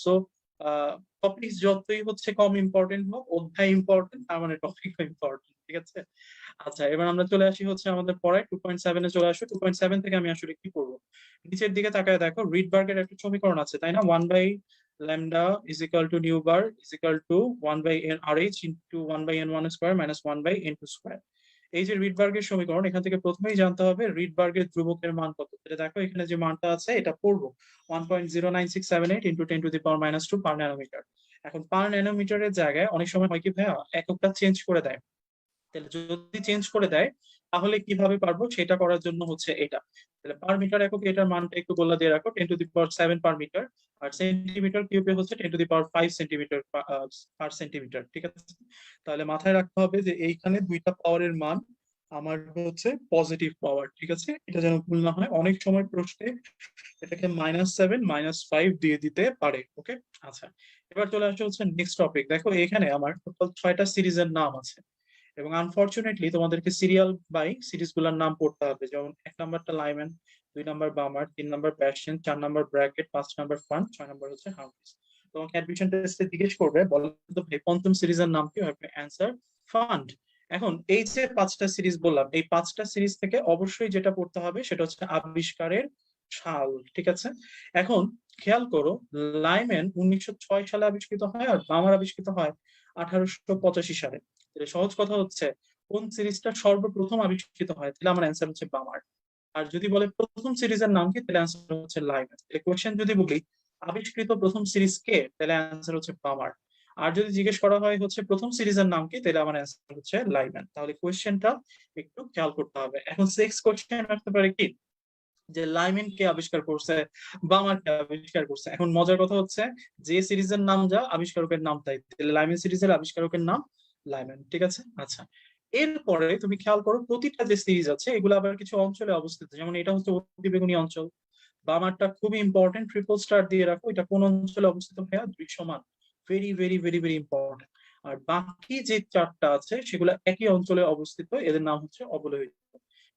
So topic যতই হচ্ছে কম important হোক, অধ্যায় ইম্পর্টেন্ট, তার মানে টপিক ইম্পর্টেন্ট। ঠিক আছে। আচ্ছা, এবার আমরা চলে আসি হচ্ছে আমাদের পড়ায় 2.7 চলে আসো। 2.7 থেকে আমি আসলে কি করবো, নিচের দিকে তাকায় দেখো, রিডবার্গের একটা সমীকরণ আছে, তাই না? 1/λ is equal to nu bar is equal to 1/n/h into 1/n1 square minus 1/n2 square. এই যে রিডবার্গের সমীকরণ, এখান থেকে প্রথমেই জানতে হবে রিডবার্গের ধ্রুবকের মান কত। এটা দেখো, এখানে যে মানটা আছে এটা পড়বো 1.09678 ইন্টু 10⁻²⁻² পার ন্যানোমিটার। এখন পার ন্যানোমিটারের জায়গায় অনেক সময় হয় কি ভাইয়া, এককটা চেঞ্জ করে দেয়। তাহলে যদি চেঞ্জ করে দেয় তাহলে কিভাবে পারবো, সেটা করার জন্য হচ্ছে এটা। তাহলে পার মিটার একক এটার মানটা একটু বলে দিয়ে রাখো, 10⁻7 পার মিটার। আর সেন্টিমিটার কিউবে হচ্ছে 10⁵ সেন্টিমিটার পার সেন্টিমিটার। ঠিক আছে। তাহলে মাথায় রাখতে হবে যে এইখানে দুইটা পাওয়ারের মান আমার হচ্ছে পজিটিভ পাওয়ার। ঠিক আছে, এটা যেন ভুল না হয়। অনেক সময় প্রশ্নে এটাকে -7 -5 দিয়ে দিতে পারে। ওকে। আচ্ছা, এবার চলে আসছে হচ্ছে নেক্সট টপিক। দেখো এখানে আমার টোটাল 6টা সিরিজের নাম আছে, এবং আনফরচুনেটলি তোমাদেরকে সিরিয়াল বাই সিরিজ গুলার নাম পড়তে হবে। যেমন 1 নাম্বারটা Lyman, 2 number Balmer, 3 number Paschen, 4 number Brackett, 5 number Pfund, 6 number হচ্ছে হার্ভিস। তোমাকে অ্যাডমিশন টেস্টে জিজ্ঞেস করবে, বলো তো ভাই পঞ্চম সিরিজের নাম কি? হবে অ্যান্সার ফান্ড। এখন এই যে 5টা সিরিজ বললাম, এই 5টা সিরিজ থেকে অবশ্যই যেটা পড়তে হবে সেটা হচ্ছে আবিষ্কারের সাল। ঠিক আছে। এখন খেয়াল করো, লাইম্যান 1906 সালে আবিষ্কৃত হয়, আর বামার আবিষ্কৃত হয় 1885 সালে। সহজ কথা হচ্ছে, কোন সিরিজটা সর্বপ্রথম আবিষ্কৃত হয়, তাহলে আমার অ্যান্সার হচ্ছে বামার। আর যদি বলে প্রথম সিরিজের নাম কি, তাহলে অ্যান্সার হচ্ছে লাইম্যান। কোয়েশ্চেন যদি বলি আবিষ্কৃত প্রথম সিরিজ কে, তাহলে অ্যান্সার হচ্ছে বামার। আর যদি জিজ্ঞেস করা হয় হচ্ছে প্রথম সিরিজের নাম কি, তাহলে আমার অ্যান্সার হচ্ছে লাইম্যান। তাহলে কোয়েশ্চেনটা একটু খেয়াল করতে হবে। এখন নেক্সট কোয়েশ্চেন আসতে পারে কি, যে লাইম্যান কে আবিষ্কার করছে, বামার কে আবিষ্কার করছে। এখন মজার কথা হচ্ছে, যে সিরিজের নাম যা আবিষ্কারকের নাম তাই, তাহলে লাইম্যান সিরিজের আবিষ্কারকের নাম লাইম্যান। ঠিক আছে। আচ্ছা, এরপরে তুমি খেয়াল করো, প্রতিটা যে সিরিজ আছে এগুলো আবার কিছু অঞ্চলে অবস্থিত। যেমন এটা হচ্ছে অতিবেগুনি অঞ্চল, বামারটা খুবই ইম্পর্টেন্ট, ট্রিপল স্টার দিয়ে রাখো। এটা কোন অঞ্চলে অবস্থিত ভাইয়া? দৃশ্যমান। Very very very very important. আর বাকি যে 4টা আছে সেগুলো একই অঞ্চলে অবস্থিত, এদের নাম হচ্ছে অবলোহিত।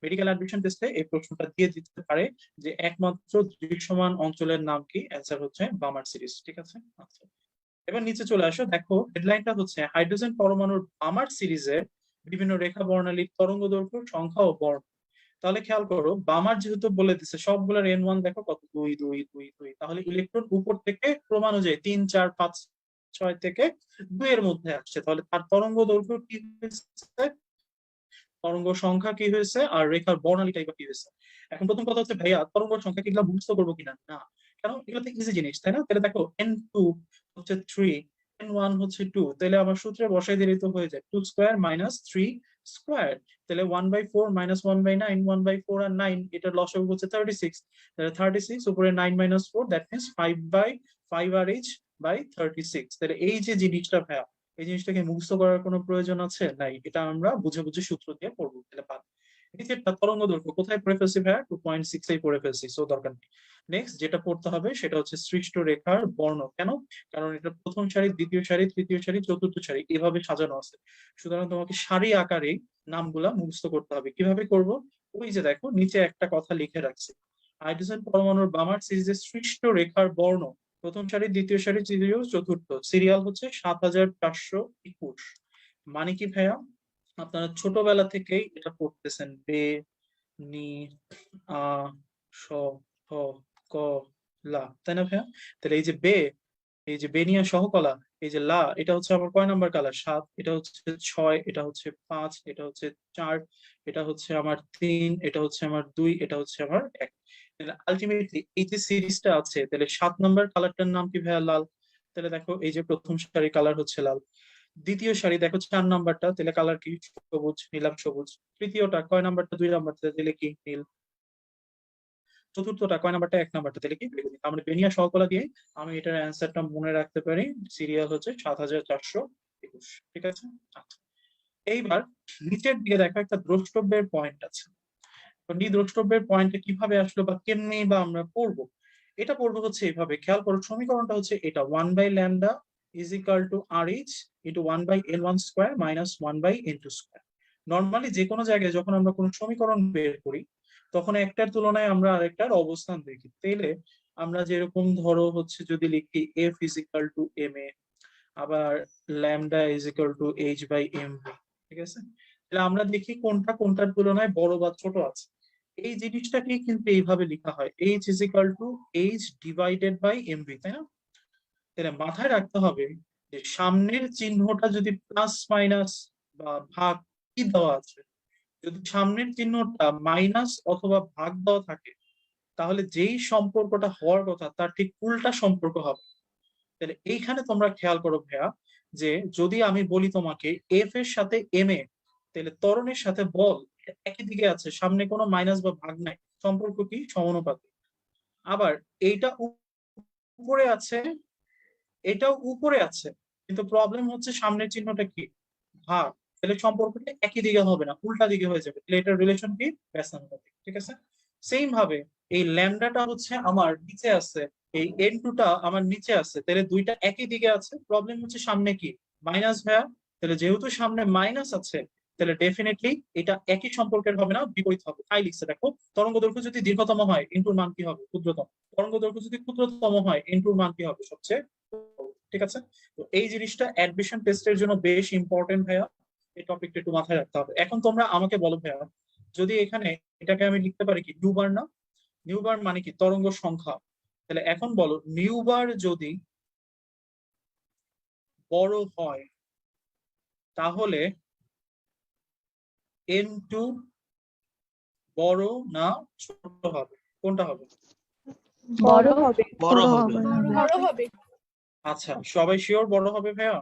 মেডিকেল অ্যাডমিশন টেস্টে এই প্রশ্নটা দিয়ে দিতে পারে যে একমাত্র দৃশ্যমান অঞ্চলের নাম কি, অ্যান্সার হচ্ছে বামার সিরিজ। ঠিক আছে। আচ্ছা, এবার নিচে চলে আসো। দেখো হেডলাইনটা হচ্ছে হাইড্রোজেন পরমাণুর বামার সিরিজের বিভিন্ন রেখা বর্ণালীর তরঙ্গ দৈর্ঘ্য, সংখ্যা ও বর্ণ। তাহলে খেয়াল করো, বামার যেহেতু বলে দিচ্ছে সবগুলোর N1 দেখো কত, 2 2 2 2। তাহলে ইলেকট্রন উপর থেকে ক্রমানুযায়ী 3 4 5 6 থেকে 2 এর মধ্যে আসছে। তাহলে তার তরঙ্গ দৈর্ঘ্য কি হয়েছে, তরঙ্গ সংখ্যা কি হয়েছে, আর রেখার বর্ণালী টাইপ কি হয়েছে। এখন প্রথম কথা হচ্ছে ভাইয়া, তরঙ্গ সংখ্যা কি এগুলো মুখস্থ করবো কিনা? না, কারণ এগুলো তো ইজি জিনিস, তাই না? তাহলে দেখো N2 হচ্ছে 3, N1 হচ্ছে 2, তাহলে আমার সূত্রে বসাই দিলেই তো হয়ে যায় 2 স্কোয়ার মাইনাস 3 স্কোয়ার। তাহলে 1/4 মাইনাস 1/9, 1/4 আর 9, এটার লসাগু হচ্ছে 36। তাহলে 36 উপরে 9 মাইনাস 4, দ্যাট মিনস 5/5 আর h বাই 36। তাহলে এই যে জিনিসটা ভাইয়া, এই জিনিসটাকে মুখস্থ করার কোনো প্রয়োজন আছে? নাই, এটা আমরা বুঝে বুঝে সূত্র দিয়ে পড়বো। তাহলে পার এই যে তরঙ্গ দৈর্ঘ্য কোথায় পড়ে ফেলছি ভাইয়া, 2.6 এই পড়ে ফেলছি, সো দরকার নেই। নেক্সট যেটা পড়তে হবে সেটা হচ্ছে সৃষ্ট রেখার বর্ণ। কেন? কারণ এটা প্রথম সারি, দ্বিতীয় সারি, তৃতীয় সারি, চতুর্থ সারি এভাবে সাজানো আছে। সুতরাং তোমাকে সারি আকারে নামগুলা মুখস্থ করতে হবে। কিভাবে করব? ওই যে দেখো নিচে একটা কথা লিখে রাখছি, হাইড্রোজেন পরমাণুর বামার সিরিজের সৃষ্ট রেখার বর্ণ, প্রথম সারি, দ্বিতীয় সারি, তৃতীয়, চতুর্থ, সিরিয়াল হচ্ছে 7421। মানে কি ভাইয়া, আপনারা ছোটবেলা থেকেই এটা পড়তেছেন, বে, নি, আ, স, হ, ক, লা, তাই না ভাইয়া? তাহলে এই যে বে, এই যে বেনিয়া সহকলা, এই যে লা, এটা হচ্ছে আমার কয় নাম্বার কালার? 7, এটা হচ্ছে 6, এটা হচ্ছে 5, এটা হচ্ছে 4, এটা হচ্ছে আমার 3, এটা হচ্ছে আমার 2, এটা হচ্ছে আমার 1। আলটিমেটলি এই যে সিরিজটা আছে, তাহলে 7 নাম্বার কালারটার নাম কি ভাইয়া? লাল। তাহলে দেখো এই যে প্রথম সারি কালার হচ্ছে লাল, দ্বিতীয় সারি দেখো 4 নাম্বারটা, তাহলে কালার কি? সবুজ, নীলাভ সবুজ। তৃতীয়টা কয় নাম্বারটা? 2 নাম্বারটা, তাহলে কি? নীল। চতুর্থটা কয় নাম্বারটা? 1 নাম্বারটা, তাহলে কি? বেগুনি। আমরা বেনিয়া সহকলা দিয়ে আমি এটার অ্যান্সারটা মনে রাখতে পারি, সিরিয়াল হচ্ছে 7421। ঠিক আছে। আচ্ছা, এইবার নিচের দিকে দেখো একটা দ্রষ্টব্যের পয়েন্ট আছে। তো এই দ্রষ্টব্যের পয়েন্টটা কিভাবে আসলো বা কেমনি বা আমরা পড়বো, এটা পড়বো হচ্ছে এইভাবে। খেয়াল করো, সমীকরণটা হচ্ছে এটা 1/λ is equal to RH into 1/n1 square minus 1/n2 square. Normally যে কোনো জায়গায় যখন আমরা কোনো সমীকরণ বের করি, তখন একটার তুলনায় আমরা আরেকটার অবস্থান দেখি। তাইলে আমরা যেরকম ধরো হচ্ছে যদি লিখি F is equal to M A, আবার lambda is equal to H by M V, ঠিক আছে? তাহলে আমরা দেখি কোনটা কোনটার তুলনায় বড় বা ছোট আছে। এই জিনিসটাকে কিন্তু এইভাবে লেখা হয়, H is equal to H divided by M V, তাই না? তাহলে মাথায় রাখতে হবে যে সামনের চিহ্নটা যদি প্লাস মাইনাস বা ভাগ কি দেওয়া আছে, যদি সামনের চিহ্নটা মাইনাস অথবা ভাগ দেওয়া থাকে, তাহলে যেই সম্পর্কটা হওয়ার কথা তার ঠিক উল্টা সম্পর্ক হবে। তাহলে এইখানে তোমরা খেয়াল করো ভাইয়া, যে যদি আমি বলি তোমাকে এফ এর সাথে এম এ, তাহলে ত্বরণের সাথে বল একই দিকে আছে, সামনে কোনো মাইনাস বা ভাগ নাই, সম্পর্ক কি সমানুপাতিক। আবার এইটা উপরে আছে, এটাও উপরে আছে, কিন্তু প্রবলেম হচ্ছে সামনের চিহ্নটা কি ভাগ, তাহলে সম্পর্কটা একই দিকে হবে না, উল্টা দিকে হয়ে যাবে, তাহলে এটার রিলেশন কি ব্যাসানুপাতিক, ঠিক আছে? সেম ভাবে এই ল্যামডাটা হচ্ছে আমার নিচে আছে, এই এন টুটা আমার নিচে আছে, তাহলে দুইটা একই দিকে আছে, প্রবলেম হচ্ছে সামনে কি মাইনাস ভাইয়া, তাহলে যেহেতু সামনে মাইনাস আছে, তাহলে ডেফিনেটলি এটা একই সম্পর্কের হবে না, বিপরীত হবে। তাই লিখছে দেখো, তরঙ্গ দৈর্ঘ্য যদি দীর্ঘতম হয় ইনটুর মান কি হবে ক্ষুদ্রতম, তরঙ্গ দৈর্ঘ্য যদি ক্ষুদ্রতম হয় ইনটুর মান কি হবে সবচেয়ে, ঠিক আছে? তো এই জিনিসটা অ্যাডমিশন টেস্টের জন্য বেশ ইম্পর্টেন্ট ভাইয়া, এই টপিকটা একটু মাথায় রাখতে হবে। এখন তোমরা আমাকে বলো ভাইয়া, যদি এখানে এটাকে আমি লিখতে পারি কি নিউ বার, না নিউ বার মানে কি তরঙ্গ সংখ্যা, তাহলে এখন বলো নিউ বার যদি বড় হয় তাহলে এন টু বড় না ছোট হবে, কোনটা হবে? বড় হবে। বড় ছোট হবে। হবে না ভাই। বড় হবে। আচ্ছা সবাই শিওর বড় হবে ভাইয়া?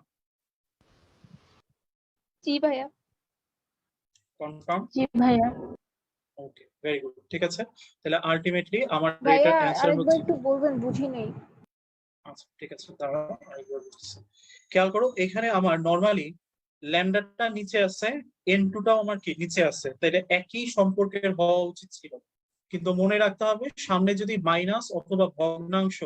জি ভাইয়া। কনফার্ম? জি ভাইয়া। ওকে ভেরি গুড, ঠিক আছে। তাহলে আলটিমেটলি আমার এটার ভাইয়া অ্যান্সার আরেকবার হচ্ছে, একটু বলবেন, বুঝি নাই। আচ্ছা ঠিক আছে দাঁড়াও আরেকবার বলছি। খেয়াল করো এখানে আমার নরমালি ল্যামডাটা নিচে আছে, এন টুটাও আমার কি নিচে আছে, তাই এটা একই সম্পর্কের হওয়া উচিত ছিল, কিন্তু মনে রাখতে হবে সামনে যদি মাইনাস অথবা ভগ্নাংশ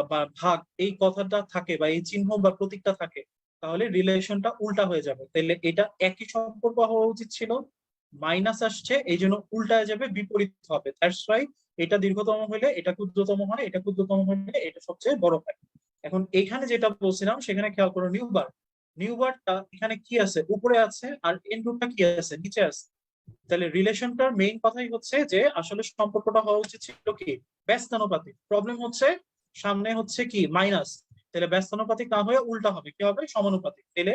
বা ভাগ এই কথাটা থাকে বা এই চিহ্ন বা প্রতীকটা থাকে, তাহলে রিলেশনটা উল্টা হয়ে যাবে, তাহলে এটা একই সম্পর্ক হওয়া উচিত ছিল, মাইনাস আসছে এই জন্য উল্টায় যাবে, বিপরীত হবে, দ্যাটস ওয়াই এটা দীর্ঘতম হলে এটা ক্ষুদ্রতম হয়, এটা ক্ষুদ্রতম হলে এটা সবচেয়ে বড় হয়। এখন এখানে যেটা বলছিলাম সেখানে খেয়াল করো নিউ বার, নিউ বারটা এখানে কি আছে উপরে আছে, আর এন রুটটা কি আছে নিচে আছে, তাহলে রিলেশনটার মেইন কথাই হচ্ছে যে আসলে সম্পর্কটা হওয়া উচিত ছিল কি ব্যস্তানুপাতিক, প্রবলেম হচ্ছে সামনে হচ্ছে কি মাইনাস, তাহলে ব্যস্তানুপাতিক না হয়ে উল্টা হবে, কি হবে সমানুপাতিক, তাহলে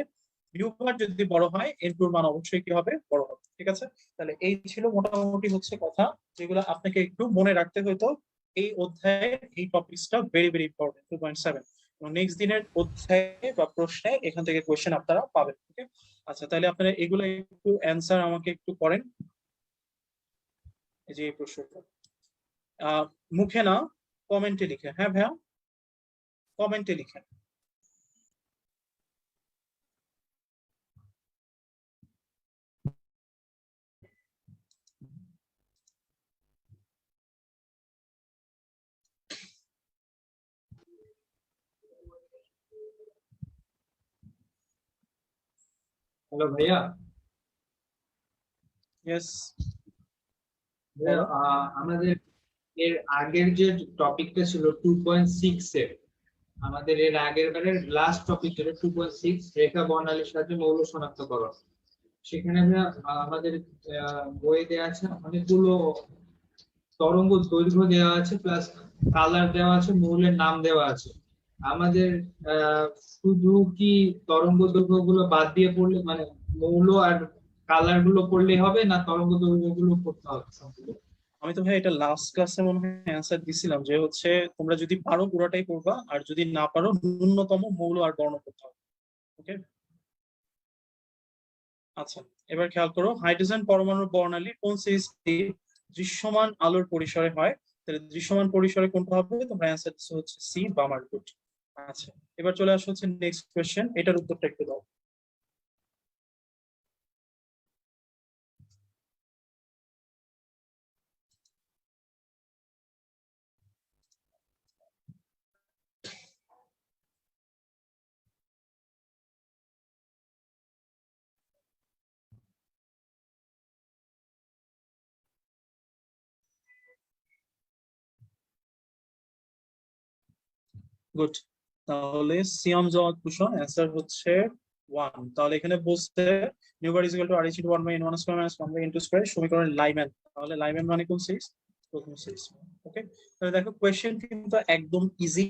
নিউ বার যদি বড় হয় এন টুর মান অবশ্যই কি হবে বড় হবে, ঠিক আছে? তাহলে এই ছিল মোটামুটি হচ্ছে কথা, যেগুলো আপনাকে একটু মনে রাখতে হতো এই অধ্যায়ের, এই টপিকসটা ভেরি ভেরি ইম্পর্টেন্ট 2.7, নেক্সট দিনের অধ্যায়ে বা প্রশ্নে এখান থেকে কোয়েশ্চেন আপনারা পাবেন, ওকে? আচ্ছা তাহলে আপনারা এগুলো একটু অ্যান্সার আমাকে একটু করেন, এই যে এই প্রশ্নটা মুখে না কমেন্টে লিখে, হ্যাঁ ভাইয়া কমেন্টে লিখেন। হ্যালো ভাইয়া। ইয়েস ভাইয়া, আমাদের এর আগের যে টপিকটা ছিল 2.6 এর, আমাদের এর আগের বারের লাস্ট টপিক ছিল 2.6 রেখা বর্ণালীর সাথে মৌল শনাক্তকরণ। সেখানে ভাইয়া আমাদের বইয়ে দেওয়া আছে অনেকগুলো তরঙ্গ দৈর্ঘ্য দেওয়া আছে, প্লাস কালার দেওয়া আছে, মৌলের নাম দেওয়া আছে। আমাদের শুধু কি তরঙ্গ দৈর্ঘ্য গুলো বাদ দিয়ে পড়লে, মানে মৌল আর কালার গুলো পড়লেই হবে, না তরঙ্গ দৈর্ঘ্য গুলো পড়তে হবে? আমি তো ভাই এটা লাস্ট ক্লাসে মনে হয় অ্যান্সার দিছিলাম যে হচ্ছে তোমরা যদি পারো পুরোটাই করবা, আর যদি না পারো ন্যূনতম মৌল আর বর্ণ করতে হবে, ওকে? আচ্ছা এবার খেয়াল করো হাইড্রোজেন পরমাণুর বর্ণালী কোন সিরিজটি দৃশ্যমান আলোর পরিসরে হয়, তাহলে দৃশ্যমান পরিসরে কোনটা হবে, তোমরা অ্যান্সার দিচ্ছ হচ্ছে সি বামার গুড। আচ্ছা এবার চলে আসা হচ্ছে নেক্সট কোয়েশ্চেন, এটার উত্তরটা একটু দাও। গুড। তাহলে সিয়াম জওয়াদ কুশন অ্যান্সার হচ্ছে 1। তাহলে এখানে বলছে nu bar is equal to R is to 1 by n1 square minus 1 by n2 square সমীকরণ লাইম্যান। তাহলে লাইম্যান মানে কোন সিরিজ? প্রথম সিরিজ। ওকে, তাহলে দেখো কোশ্চেন কিন্তু একদম ইজি,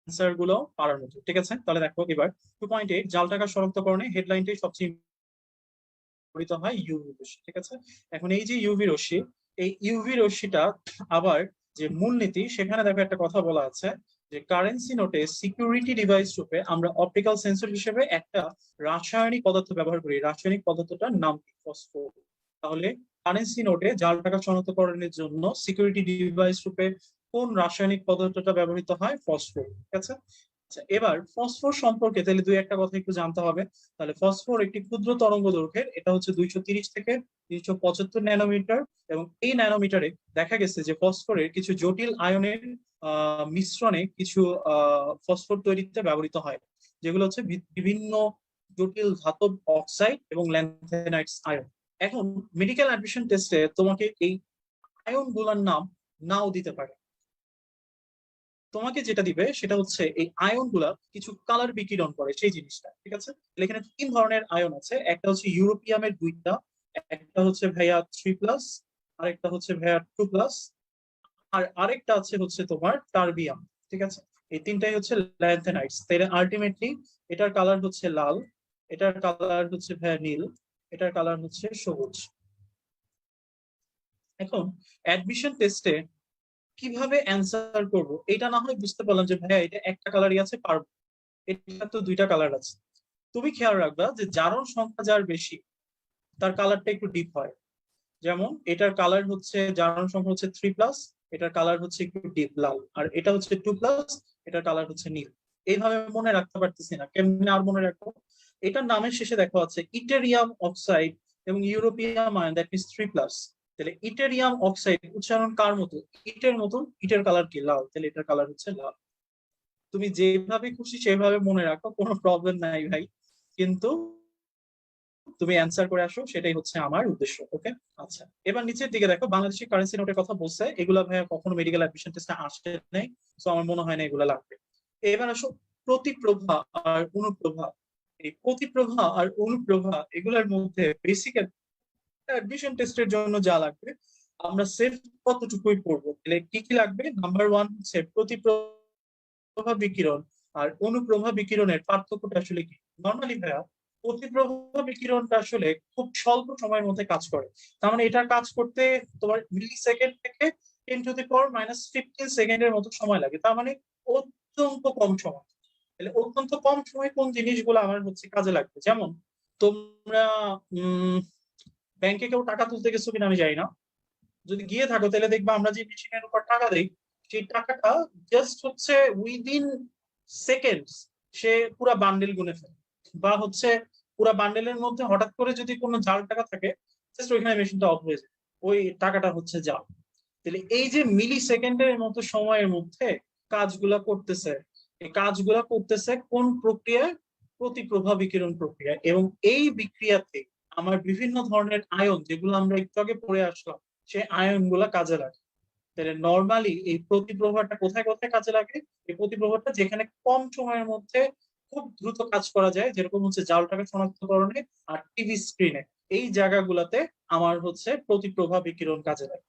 অ্যান্সার গুলো পারার মতো। ঠিক আছে, তাহলে দেখো এবার 2.8 জাল টাকা শনাক্তকরণে হেডলাইনটাই সবচেয়ে ব্যবহৃত হয় ইউভি রশ্মি। ঠিক আছে, এখন এই যে ইউভি রশ্মি, এই ইউভি রশ্মিটা আবার যে মূলনীতি সেখানে দেখো একটা কথা বলা আছে যে কারেন্সি নোটে সিকিউরিটি ডিভাইস রূপে আমরা অপটিক্যাল সেন্সর হিসেবে একটা রাসায়নিক পদার্থ ব্যবহার করি। রাসায়নিক পদার্থটার নাম কি? ফসফোর। তাহলে কারেন্সি নোটে জাল টাকা শনাক্তকরণের জন্য সিকিউরিটি ডিভাইস রূপে কোন রাসায়নিক পদার্থটা ব্যবহৃত হয়? ফসফোর। ঠিক আছে, আচ্ছা এবার ফসফোর সম্পর্কে তাহলে দুই একটা কথা একটু জানতে হবে। তাহলে ফসফোর একটি ক্ষুদ্র তরঙ্গ দৈর্ঘ্যের, এটা হচ্ছে 230 থেকে 375 ন্যানোমিটার, এবং এই ন্যানোমিটারে দেখা গেছে যে ফসফরের কিছু জটিল আয়নের মিশ্রণে কিছু ফসফোর তৈরিতে ব্যবহৃত হয়, যেগুলো হচ্ছে বিভিন্ন জটিল ধাতব অক্সাইড এবং ল্যান্থেনাইটস আয়ন। এখন মেডিকেল অ্যাডমিশন টেস্টে তোমাকে এই আয়ন গুলার নাম নাও দিতে পারে, তোমাকে যেটা দিবে সেটা হচ্ছে এই আয়ন গুলা কিছু কালার বিকিরণ করে সেই জিনিসটা। ঠিক আছে, এখানে 3 ধরনের আয়ন আছে, একটা হচ্ছে ইউরোপিয়ামের 2টা, একটা হচ্ছে ভাইয়া 3+, আরেকটা হচ্ছে ভাইয়া 2+, আর আরেকটা আছে হচ্ছে তোমার টারবিয়াম। ঠিক আছে, এই তিনটাই হচ্ছে ল্যান্থেনাইটস। তাহলে আলটিমেটলি এটার কালার হচ্ছে লাল, এটার কালার হচ্ছে ভাইয়া নীল, এটার কালার হচ্ছে সবুজ। এখন অ্যাডমিশন টেস্টে কিভাবে অ্যান্সার করব এটা না হয় বুঝতে পারলাম যে ভাইয়া এটা একটা কালারই আছে, পারবো। এটা তো 2টা কালার আছে। তুমি খেয়াল রাখবা যে জারণ সংখ্যা যার বেশি তার কালারটা একটু ডিপ হয়। যেমন এটার কালার হচ্ছে জারণ সংখ্যা হচ্ছে 3+, এটার কালার হচ্ছে একটু ডিপ লাল, আর এটা হচ্ছে 2+, এটার কালার হচ্ছে নীল। এইভাবে মনে রাখতে পারতেছি না, কেমনে আর মনে রাখবো? এটার নামের শেষে দেখা আছে ইটেরিয়াম অক্সাইড এবং ইউরোপিয়াম আয়ন, দ্যাট মিনস 3+। তাহলে ইটেরিয়াম অক্সাইড উচ্চারণ কার মতো? ইটের মতন। ইটের কালার কি? লাল। তাহলে এটার কালার হচ্ছে লাল। তুমি যেভাবে খুশি সেভাবে মনে রাখো, কোনো প্রবলেম নাই ভাই, কিন্তু তুমি অ্যান্সার করে আসো, সেটাই হচ্ছে আমার উদ্দেশ্য। ওকে, আচ্ছা এবার নিচের দিকে দেখো বাংলাদেশি কারেন্সি নোটের কথা বলছে, এগুলা ভাইয়া কখনো মেডিকেল অ্যাডমিশন টেস্টে আসে নাই, তো আমার মনে হয় না এগুলা লাগবে। এবার আসো প্রতিপ্রভা আর অনুপ্রভা। এই প্রতিপ্রভা আর অনুপ্রভা এগুলোর মধ্যে বেসিক অ্যাডমিশন টেস্টের জন্য যা লাগবে আমরা সেফ কতটুকুই পড়বো। তাহলে কি কি লাগবে? নাম্বার 1 হচ্ছে প্রতিপ্রভা বিকিরণ আর অনুপ্রভা বিকিরণের পার্থক্যটা আসলে কি। নর্মালি ভাইয়া প্রতিপ্রভা বিকিরণটা আসলে খুব স্বল্প সময়ের মধ্যে কাজ করে, তার মানে এটা কাজ করতে তোমার মিলি সেকেন্ড থেকে 10⁻⁻15 সেকেন্ডের মতো সময় লাগে, তার মানে অত্যন্ত কম সময়। তাহলে অত্যন্ত কম সময় কোন জিনিসগুলো আমার হচ্ছে কাজে লাগবে? যেমন তোমরা ব্যাংকে কেউ টাকা তুলতে গেছো কিনা আমি জানি না, যদি গিয়ে থাকো তাহলে দেখবা আমরা যে মেশিনের উপর টাকা দেই সেই টাকাটা জাস্ট হচ্ছে উইদিন সেকেন্ডস সে পুরা বান্ডেল গুনে ফেলে, বা হচ্ছে পুরা বান্ডেলের মধ্যে হঠাৎ করে যদি কোনো জাল টাকা থাকে জাস্ট ওইখানে মেশিনটা অফ হয়ে যায়, ওই টাকাটা হচ্ছে জাল। তাহলে এই যে মিলি সেকেন্ডের মতো সময়ের মধ্যে কাজগুলা করতেছে, এই কাজগুলা করতেছে কোন প্রক্রিয়ায়? প্রতিপ্রভা বিকিরণ প্রক্রিয়া। এবং এই বিক্রিয়াতে আমার বিভিন্ন ধরনের আয়ন, যেগুলো আমরা একটু আগে পড়ে আসলাম, সেই আয়ন গুলা কাজে লাগে। তাহলে নর্মালি এই প্রতিপ্রভাটা কোথায় কোথায় কাজে লাগে? এই প্রতিপ্রভাটা যেখানে কম সময়ের মধ্যে খুব দ্রুত কাজ করা যায়, যেরকম হচ্ছে জাল টাকা শনাক্তকরণে আর টিভি স্ক্রিনে, এই জায়গাগুলোতে আমার হচ্ছে প্রতিপ্রভা বিকিরণ কাজে লাগে।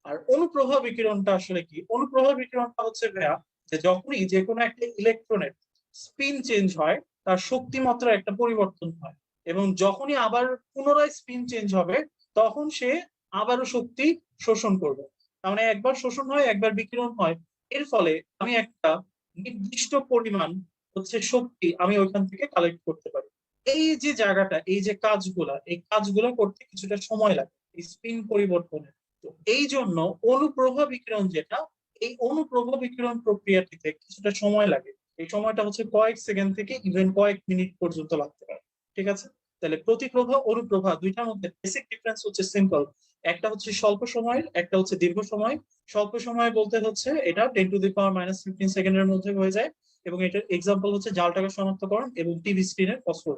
আর অনুপ্রভা বিকিরণটা আসলে কি? অনুপ্রভা বিকিরণটা হচ্ছে ভাইয়া যে যখনই যে কোনো একটা ইলেকট্রনের স্পিন চেঞ্জ হয় তার শক্তিমাত্রা একটা পরিবর্তন হয়, এবং যখনই আবার পুনরায় স্পিন চেঞ্জ হবে তখন সে আবারও শক্তি শোষণ করবে। তার মানে একবার শোষণ হয়, একবার বিকিরণ হয়, এর ফলে আমি একটা নির্দিষ্ট পরিমাণ হচ্ছে শক্তি আমি ওইখান থেকে কালেক্ট করতে পারি। এই যে জায়গাটা, এই যে কাজগুলা, এই কাজগুলো করতে কিছুটা সময় লাগে এই স্পিন পরিবর্তনে। তো এই জন্য অনুপ্রভা বিকিরণ যেটা, এই অনুপ্রভা বিকিরণ প্রক্রিয়াটিতে কিছুটা সময় লাগে। এই সময়টা হচ্ছে কয়েক সেকেন্ড থেকে ইভেন কয়েক মিনিট পর্যন্ত লাগতে পারে। ঠিক আছে, তাহলে প্রতিপ্রভা অনুপ্রভা দুইটার মধ্যে বেসিক ডিফারেন্স হচ্ছে সিম্পল। একটা হচ্ছে স্বল্প সময়ের, একটা হচ্ছে দীর্ঘ সময়। স্বল্প সময় বলতে হচ্ছে এটা 10⁻⁻15 সেকেন্ডের মধ্যে হয়ে যায়, এবং এটার এক্সাম্পল হচ্ছে জাল টাকা শনাক্তকরণ এবং টিভি স্ক্রিনের ফসফোর।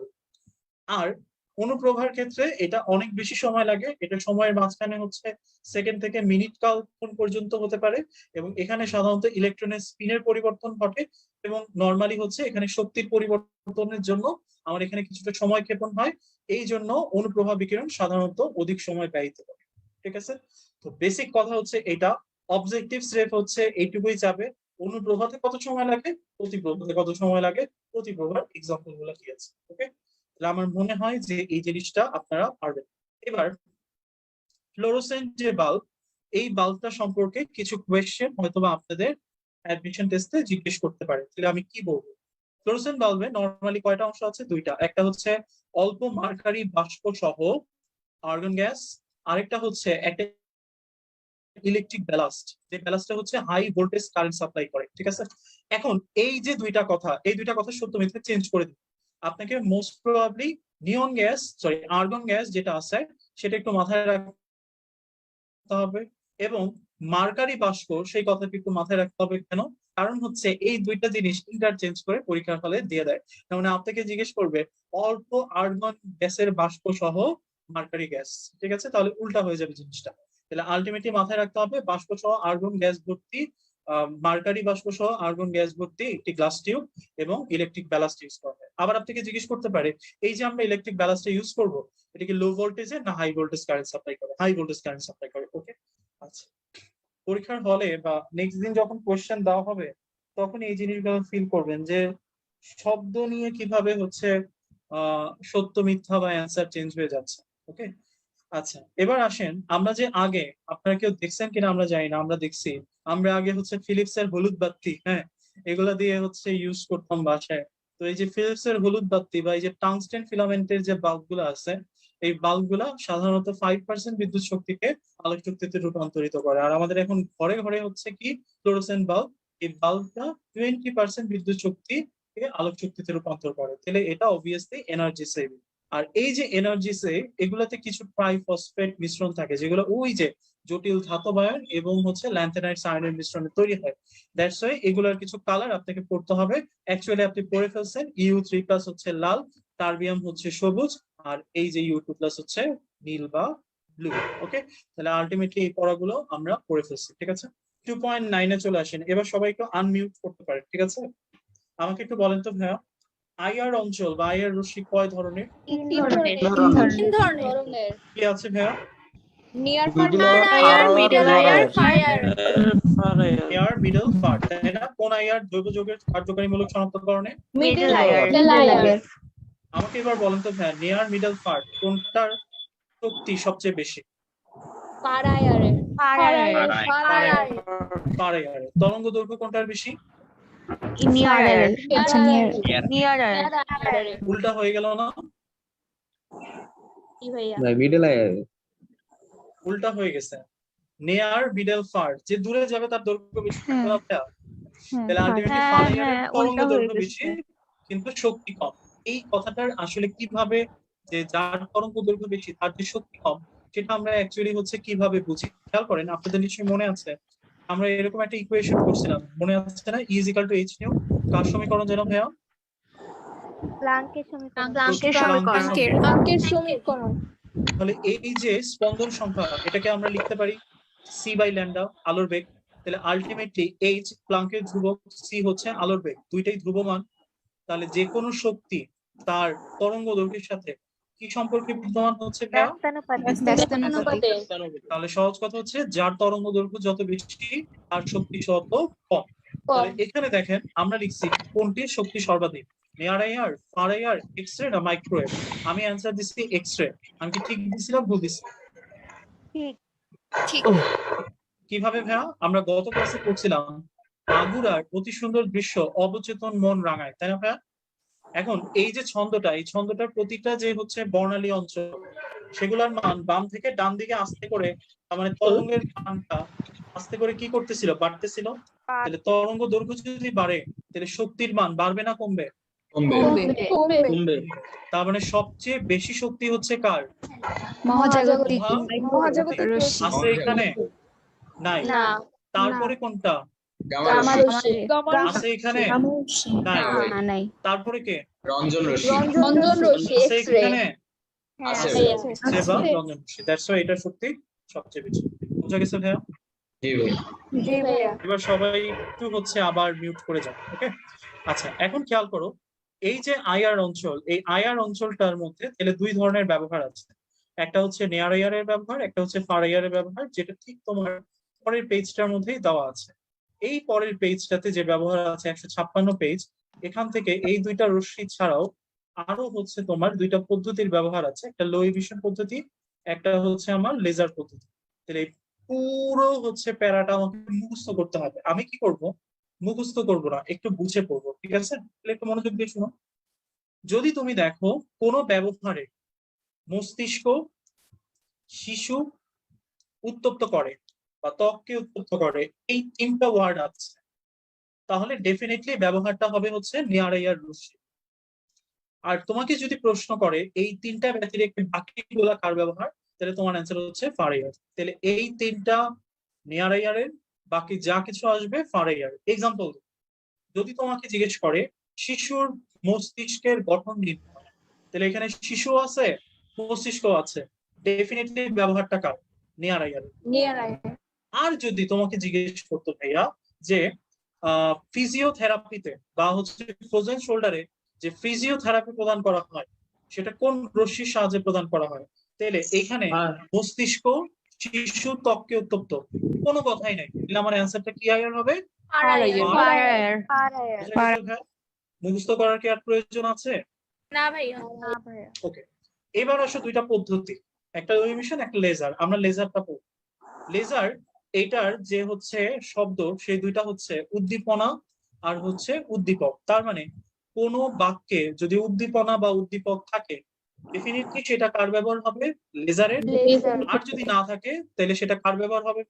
আর অনুপ্রভার ক্ষেত্রে এটা অনেক বেশি সময় লাগে, এটা সময়ের মাঝখানে হচ্ছে সেকেন্ড থেকে মিনিট কাল পর্যন্ত হতে পারে, এবং এখানে সাধারণত ইলেকট্রনের স্পিনের পরিবর্তন ঘটে, এবং নর্মালি হচ্ছে এখানে শক্তির পরিবর্তনের জন্য আমার এখানে কিছুটা সময় ক্ষেপণ হয়, এই জন্য অনুপ্রভা বিকিরণ সাধারণত অধিক সময় ব্যয়িত করে। ঠিক আছে, তো বেসিক কথা হচ্ছে এটা, অবজেক্টিভ স্রেফ হচ্ছে এইটুকুই যাবে। অনুপ্রভাতে কত সময় লাগে, প্রতিপ্রভাতে কত সময় লাগে, প্রতিপ্রভার এক্সাম্পল গুলো কি আছে। ওকে, তাহলে আমার মনে হয় যে এই জিনিসটা আপনারা পারবেন। এবার ফ্লোরোসেন্ট যে বাল্ব, এই বাল্বটা সম্পর্কে কিছু কোয়েশ্চেন হয়তোবা আপনাদের অ্যাডমিশন টেস্টে জিজ্ঞেস করতে পারে, তাহলে আমি কি বলবো। ফ্লোরোসেন্ট বাল্বে নরমালি কয়টা অংশ আছে, দুইটা, একটা হচ্ছে অল্প মার্কারি বাষ্প সহ আর্গন গ্যাস, আরেকটা হচ্ছে একটা ইলেকট্রিক ব্যালাস্ট, যে ব্যালাস্টটা হচ্ছে হাই ভোল্টেজ কারেন্ট সাপ্লাই করে। ঠিক আছে, এখন এই যে দুইটা কথা, এই দুইটা কথা সত্য মিথ্যা চেঞ্জ করে দিন। আপনাকে মোস্ট প্রবাবলি নিয়ন গ্যাস, সরি আর্গন গ্যাস যেটা আছে সেটা একটু মাথায় রাখতে হবে, এবং মার্কারি বাষ্প সেই কথাটি একটু মাথায় রাখতে হবে। কেন? কারণ হচ্ছে এই দুইটা জিনিস ইন্টারচেঞ্জ করে পরীক্ষার হলে দিয়ে দেয়। তার মানে আপনাকে জিজ্ঞেস করবে অল্প আর্গন গ্যাসের বাষ্প সহ মার্কারি গ্যাস, ঠিক আছে, তাহলে উল্টা হয়ে যাবে জিনিসটা। তাহলে আলটিমেটলি মাথায় রাখতে হবে বাষ্প সহ আর্গন গ্যাস ভর্তি, মার্কারি বাষ্প সহ আর্গন গ্যাস ভর্তি একটি গ্লাস টিউব এবং ইলেকট্রিক ব্যালাস্ট ইউজ করা হয়। আবার আপনাকে জিজ্ঞেস করতে পারে এই যে আমরা ইলেকট্রিক ব্যালাস্টটা ইউজ করব, এটা কি লো ভোল্টেজে না হাই ভোল্টেজ কারেন্ট সাপ্লাই করে? হাই ভোল্টেজ কারেন্ট সাপ্লাই করে। ওকে, আচ্ছা, পরীক্ষার হলে বা নেক্সট দিন যখন কোশ্চেন দেওয়া হবে তখন এই জিনিসগুলো ফিল করবেন যে শব্দ নিয়ে কিভাবে হচ্ছে সত্য মিথ্যা বা অ্যান্সার চেঞ্জ হয়ে যাচ্ছে। ওকে, আচ্ছা, এবার আসেন আমরা যে আগে, আপনারা কেউ দেখছেন কিনা আমরা জানি না, আমরা দেখছি আমরা আগে হচ্ছে ফিলিপস এর হলুদ বাতি, হ্যাঁ, এগুলা দিয়ে হচ্ছে ইউজ করতাম বাসায়। তো এই যে ফিলিপস এর হলুদ বাতি বা এই যে টাংস্টেন ফিলামেন্টের যে বাল্ব গুলো আছে, এই বাল্ব গুলা সাধারণত 5% বিদ্যুৎ শক্তিকে আলোক শক্তিতে রূপান্তরিত করে। আর আমাদের এখন ঘরে ঘরে হচ্ছে কি ফ্লোরোসেন্ট বাল্ব, এই বাল্বটা 20% বিদ্যুৎ শক্তি থেকে আলোক শক্তিতে রূপান্তর করে, তাহলে এটা অবভিয়াসলি এনার্জি সেভিং। আর এই যে এনার্জি সেভ, এগুলাতে কিছু ট্রাইফসফেট মিশ্রণ থাকে যেগুলো ওই যে জটিল ধাতব আয়ন এবং হচ্ছে ল্যান্থেনাইট আয়নের মিশ্রণে তৈরি হয়। দ্যাটস ওয়াই এগুলার কিছু কালার আপনাকে পড়তে হবে। অ্যাকচুয়ালি আপনি পড়ে ফেলছেন, U3+ হচ্ছে লাল, টারবিয়াম হচ্ছে সবুজ, আর এই যে U2+ হচ্ছে নীল বা ব্লু। ওকে, তাহলে আলটিমেটলি এই পড়াগুলো আমরা পড়ে ফেলছি। ঠিক আছে, 2.9 চলে আসেন। এবার সবাই একটু আনমিউট করতে পারে। ঠিক আছে, আমাকে একটু বলেন তো ভাইয়া, আইআর অঞ্চল বা আইআর রশ্মি কয় ধরনের? তিন তিন ধরনের। ধরনের। কি আছে ভাইয়া? নিয়ার ফার আয়ার, মিডল আয়ার, ফার আয়ার। এয়ার, মিডল, ফার, তাই না? কোন আইআর জৈব যৌগের কার্যকারীমূলক শনাক্তকরণে? মিডল আয়ার। আমাকে এবার বলেন তো ভাইয়া, নিয়ার, মিডল, ফার কোনটার শক্তি সবচেয়ে বেশি? ফার আয়ারের। Far IR. Far IR. তরঙ্গ দৈর্ঘ্য কোনটার বেশি? Near IR. আচ্ছা, নিয়ার আয়ার। উল্টা হয়ে গেল না? কি ভাইয়া? Middle IR. উল্টা হয়ে গেছে। নেয়ার, মিডল, ফার, যে দূরে যাবে তার দৈর্ঘ্য বেশি থাকবে না ভাইয়া? তাহলে আলটিমেটলি ফার আইআরের তরঙ্গ দৈর্ঘ্য বেশি কিন্তু শক্তি কম। এই কথাটার আসলে কিভাবে, যে যার তরঙ্গ দৈর্ঘ্য বেশি তার যে শক্তি কম, সেটা আমরা অ্যাকচুয়ালি হচ্ছে কিভাবে বুঝি? খেয়াল করেন, আপনাদের নিশ্চয়ই মনে আছে আমরা এরকম একটা ইকুয়েশন করছিলাম, মনে আছে না? E = h nu, কার সমীকরণ যেন ভাইয়া? প্লাঙ্কের সমীকরণ। প্লাঙ্কের সমীকরণ। তাহলে এই যে স্পন্দন সংখ্যা, এটাকে আমরা লিখতে পারি c/λ, আলোর বেগ। তাহলে আলটিমেটলি h প্লাঙ্কের ধ্রুবক, c হচ্ছে আলোর বেগ, দুইটাই ধ্রুবমান। তাহলে যে কোনো শক্তি তার তরঙ্গ দৈর্ঘ্যের সাথে কি সম্পর্কে বিদ্যমান হচ্ছে ভাইয়া? তাহলে সহজ কথা হচ্ছে যার তরঙ্গ দৈর্ঘ্য যত বেশি তার শক্তি তত কম। তাহলে এখানে দেখেন আমরা লিখছি কোনটির শক্তি সর্বাধিক, near IR, far IR, X-ray না মাইক্রোওয়েভ? আমি অ্যান্সার দিচ্ছি এক্স-রে। আমি কি ঠিক দিছিলাম, ভুল দিছি? ঠিক। কিভাবে ভাইয়া? আমরা গত ক্লাসে পড়ছিলাম আগুরার অতি সুন্দর দৃশ্য অবচেতন মন রাঙায়, তাই না ভাইয়া? এখন এই যে ছন্দটা, এই ছন্দটার প্রতিটা যে হচ্ছে বর্ণালী অঞ্চল, সেগুলোর মান বাম থেকে ডান দিকে আস্তে করে, তার মানে তরঙ্গের মানটা আস্তে করে কি করতেছিল, বাড়তেছিল। তাহলে তরঙ্গ দৈর্ঘ্য যদি বাড়ে তাহলে শক্তির মান বাড়বে না কমবে? কমবে। তার মানে সবচেয়ে বেশি শক্তি হচ্ছে কার? মহাজাগতিক আছে এখানে? নাই। না। তারপরে কোনটা গামা রশ্মি। আছে এখানে? নাই। নাই। তারপরে কে রঞ্জন রশ্মি। রঞ্জন রশ্মি, আছে এক্স-রে। এখানে? আছে যে বা রঞ্জনমুখী, দ্যাটস ওয়াই এটা সত্যি সবচেয়ে বেশি। বুঝা গেছে ভাইয়া? জি ভাই। জি ভাইয়া। এবার সবাই একটু হচ্ছে আবার মিউট করে যাও, ওকে? আচ্ছা, এখন খেয়াল করো, এই যে আইআর অঞ্চল, এই আইআর অঞ্চলটার মধ্যে তাহলে দুই ধরনের ব্যবহার আছে। একটা হচ্ছে নিয়ার আইআর এর ব্যবহার, একটা হচ্ছে ফার আইআর এর ব্যবহার, যেটা ঠিক তোমার পরের পেজটার মধ্যেই দেওয়া আছে। এই পরের পেজটাতে যে ব্যবহার আছে 156 পেজ, এখান থেকে এই দুইটা রশ্মি ছাড়াও আরো হচ্ছে তোমার দুইটা পদ্ধতির ব্যবহার আছে, একটা লো এমিশন পদ্ধতি, একটা হচ্ছে আমার লেজার পদ্ধতি। তাহলে এই পুরো হচ্ছে প্যারাটা আমাকে মুখস্থ করতে হবে। আমি কি করব? মুখস্থ করবো না, একটু বুঝে পড়বো, ঠিক আছে? তাহলে একটু মনোযোগ দিয়ে শুনো। যদি তুমি দেখো কোনো ব্যবহারে মস্তিষ্ক, শিশু উত্তপ্ত করে বা ত্বককে উত্তপ্ত করে, এই তিনটা ওয়ার্ড আছে, তাহলে ডেফিনেটলি ব্যবহারটা হবে হচ্ছে নিয়ার আইআর রশ্মি। আর তোমাকে যদি প্রশ্ন করে এই তিনটা ব্যতিরেকে বাকিগুলা কার ব্যবহার, তাহলে তোমার অ্যান্সার হচ্ছে ফার আইআর। তাহলে এই তিনটা নিয়ার আইআর এর, বাকি যা কিছু আসবে ফার আইআর। এক্সাম্পল, যদি তোমাকে জিজ্ঞেস করে শিশুর মস্তিষ্কের গঠন নির্ণয়, তাহলে এখানে শিশু আছে, মস্তিষ্ক আছে, ডেফিনেটলি ব্যবহারটা কার? Near IR. Near IR. আর যদি তোমাকে জিজ্ঞেস করতো ভাইয়া যে ফিজিওথেরাপিতে বা হচ্ছে ফ্রোজেন শোল্ডারে যে ফিজিওথেরাপি প্রদান করা হয়, সেটা কোন রশ্মির সাহায্যে প্রদান করা হয়, তাহলে এখানে মস্তিষ্ক, শিশু, ত্বককে উত্তপ্ত, কোনো কথাই নাই, তাহলে আমার অ্যান্সারটা কি আইআর হবে? মুখস্থ করার কি আর প্রয়োজন আছে? না ভাইয়া। না ভাইয়া। ওকে, এবার আসো দুইটা পদ্ধতি, একটা লো এমিশন, একটা লেজার। আমরা লেজারটা পড়ব। লেজার, এটার যে হচ্ছে শব্দ, সেই দুইটা হচ্ছে উদ্দীপনা আর হচ্ছে উদ্দীপক। তার মানে কোন বাক্যে যদি উদ্দীপনা বা উদ্দীপক থাকে, ডেফিনেটলি সেটা কার ব্যবহার হবে? লেজারের। লেজার। আর যদি না থাকে তাহলে সেটা কার ব্যবহার হবে?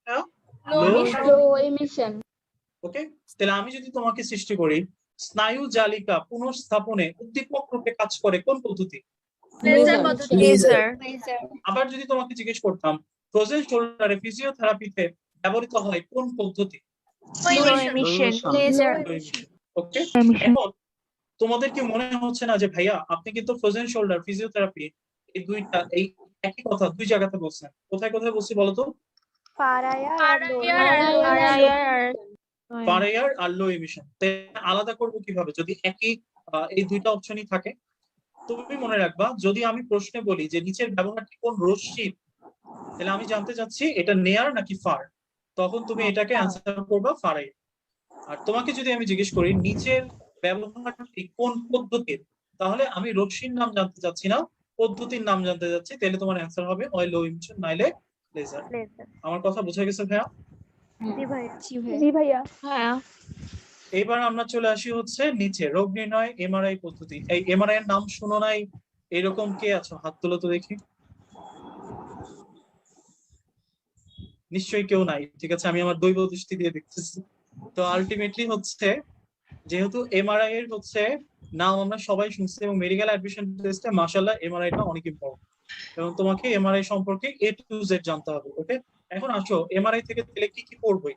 লো এমিশন। ওকে, তাহলে আমি যদি তোমাকে সৃষ্টি করি স্নায়ু জালিকা পুনঃস্থাপনে উদ্দীপক রূপে কাজ করে কোন পদ্ধতি? লেজার পদ্ধতি। লেজার। আবার যদি তোমাকে জিজ্ঞেস করতাম ফ্রোজেন শোল্ডারে ফিজিওথেরাপিতে ব্যবহৃত হয় কোন পদ্ধতি? লো এমিশন। লেজার। ওকে, এখন তোমাদের কি মনে হচ্ছে না যে ভাইয়া আপনি কিন্তু ফ্রোজেন শোল্ডার, ফিজিওথেরাপি এই দুইটা এই একই কথা দুই জায়গাতে বলছেন? কোথায় কোথায় বলছি বলো তো? ফার আইআর আর লো ফার আইআর আর লো এমিশন। আলাদা করবো কিভাবে যদি একই এই দুইটা অপশনই থাকে? তুমি মনে রাখবা, যদি আমি প্রশ্নে বলি যে নিচের ব্যবহারটি কোন রশ্মির, তাহলে আমি জানতে চাচ্ছি এটা নেয়ার নাকি ফার, তখন তুমি এটাকে অ্যান্সার করবা ফার আইআর। আর তোমাকে যদি আমি জিজ্ঞেস করি নিচের ব্যবহারটি কোন পদ্ধতির, তাহলে আমি রশ্মির নাম জানতে চাচ্ছি না, পদ্ধতির নাম জানতে চাচ্ছি, তাহলে তোমার অ্যান্সার হবে হয় লো এমিশন নাইলে লেজার। আমার কথা বোঝা গেছে ভাইয়া? জি ভাইয়া। জি ভাইয়া। হ্যাঁ। এবার আমরা চলে আসি হচ্ছে নিচে রোগ নির্ণয় এমআরআই পদ্ধতি। এই এমআরআই এর নাম শুনো নাই এরকম কে আছো? হাত তোলো তো দেখি। নিশ্চয়ই কেউ নাই, ঠিক আছে, আমি আমার দৈব দৃষ্টি দিয়ে দেখতেছি। তো আলটিমেটলি হচ্ছে যেহেতু এমআরআই এর হচ্ছে নাম আমরা সবাই শুনছি এবং মেডিকেল অ্যাডমিশন টেস্টে মাশাআল্লাহ এমআরআইটা অনেক ইম্পর্টেন্ট এবং তোমাকে এমআরআই সম্পর্কে A to Z জানতে হবে। ওকে, এখন আসো এমআরআই থেকে তাহলে কি কি পড়বো।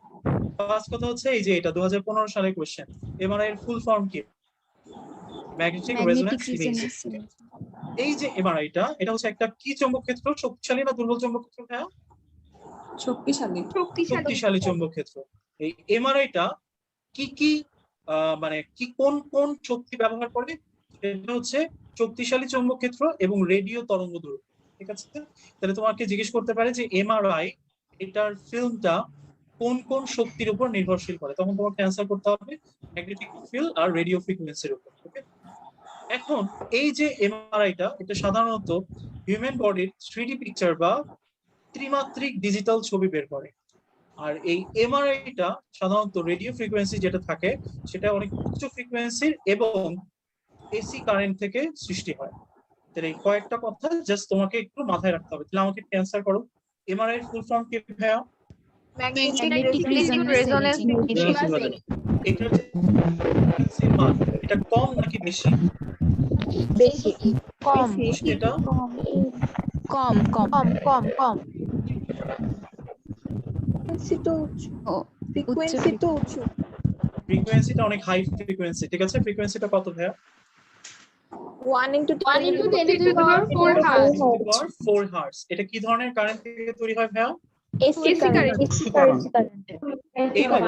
ফার্স্ট কথা হচ্ছে এই যে এটা 2015 সালের কোশ্চেন, এমআরআই এর ফুল ফর্ম কি? Magnetic resonance imaging. এই যে এমআরআইটা, এটা হচ্ছে একটা কি চৌম্বক ক্ষেত্র? শক্তিশালী না দুর্বল চৌম্বক ক্ষেত্র ভাইয়া? শক্তিশালী চৌম্বক ক্ষেত্র। এই এমআরআইটা কি কি মানে কি কোন কোন শক্তি ব্যবহার করে? এটা হচ্ছে শক্তিশালী চৌম্বক ক্ষেত্র এবং রেডিও তরঙ্গ দৈর্ঘ্য, ঠিক আছে? তাহলে তোমাকে জিজ্ঞেস করতে পারে যে এমআরআই এটার ফিল্মটা কোন কোন শক্তির উপর নির্ভরশীল করে, তখন তোমাকে অ্যান্সার করতে হবে ম্যাগনেটিক ফিল্ড আর রেডিও ফ্রিকোয়েন্সির উপর। ওকে, এখন এই যে এমআরআইটা, এটা সাধারণত হিউম্যান বডির 3D পিকচার বা ত্রিমাত্রিক ডিজিটাল ছবি বের করে। আর এই এমআরআইটা সাধারণত রেডিও ফ্রিকোয়েন্সি যেটা থাকে সেটা অনেক উচ্চ ফ্রিকোয়েন্সির এবং এসি কারেন্ট থেকে সৃষ্টি হয়। তাহলে এই কয়েকটা কথা জাস্ট তোমাকে একটু মাথায় রাখতে হবে। তাহলে আমাকে অ্যান্সার করো, এমআরআই এর ফুল ফর্ম কি ভাইয়া? Magnetic resonance imaging. এটার যে ফ্রিকোয়েন্সির মান, এটা কম নাকি বেশি? বেশি। কম। এটা কম কম কম কম। ফ্রিকোয়েন্সিটা অনেক হাই ফ্রিকোয়েন্সি, ঠিক আছে? ফ্রিকোয়েন্সিটা কত ভাইয়া? 1 into 1 into 10 to the power 4 hours. 4 hertz. এটা কি ধরনের কারেন্ট থেকে তৈরি হয় ভাইয়া? AC AC current। current। এবার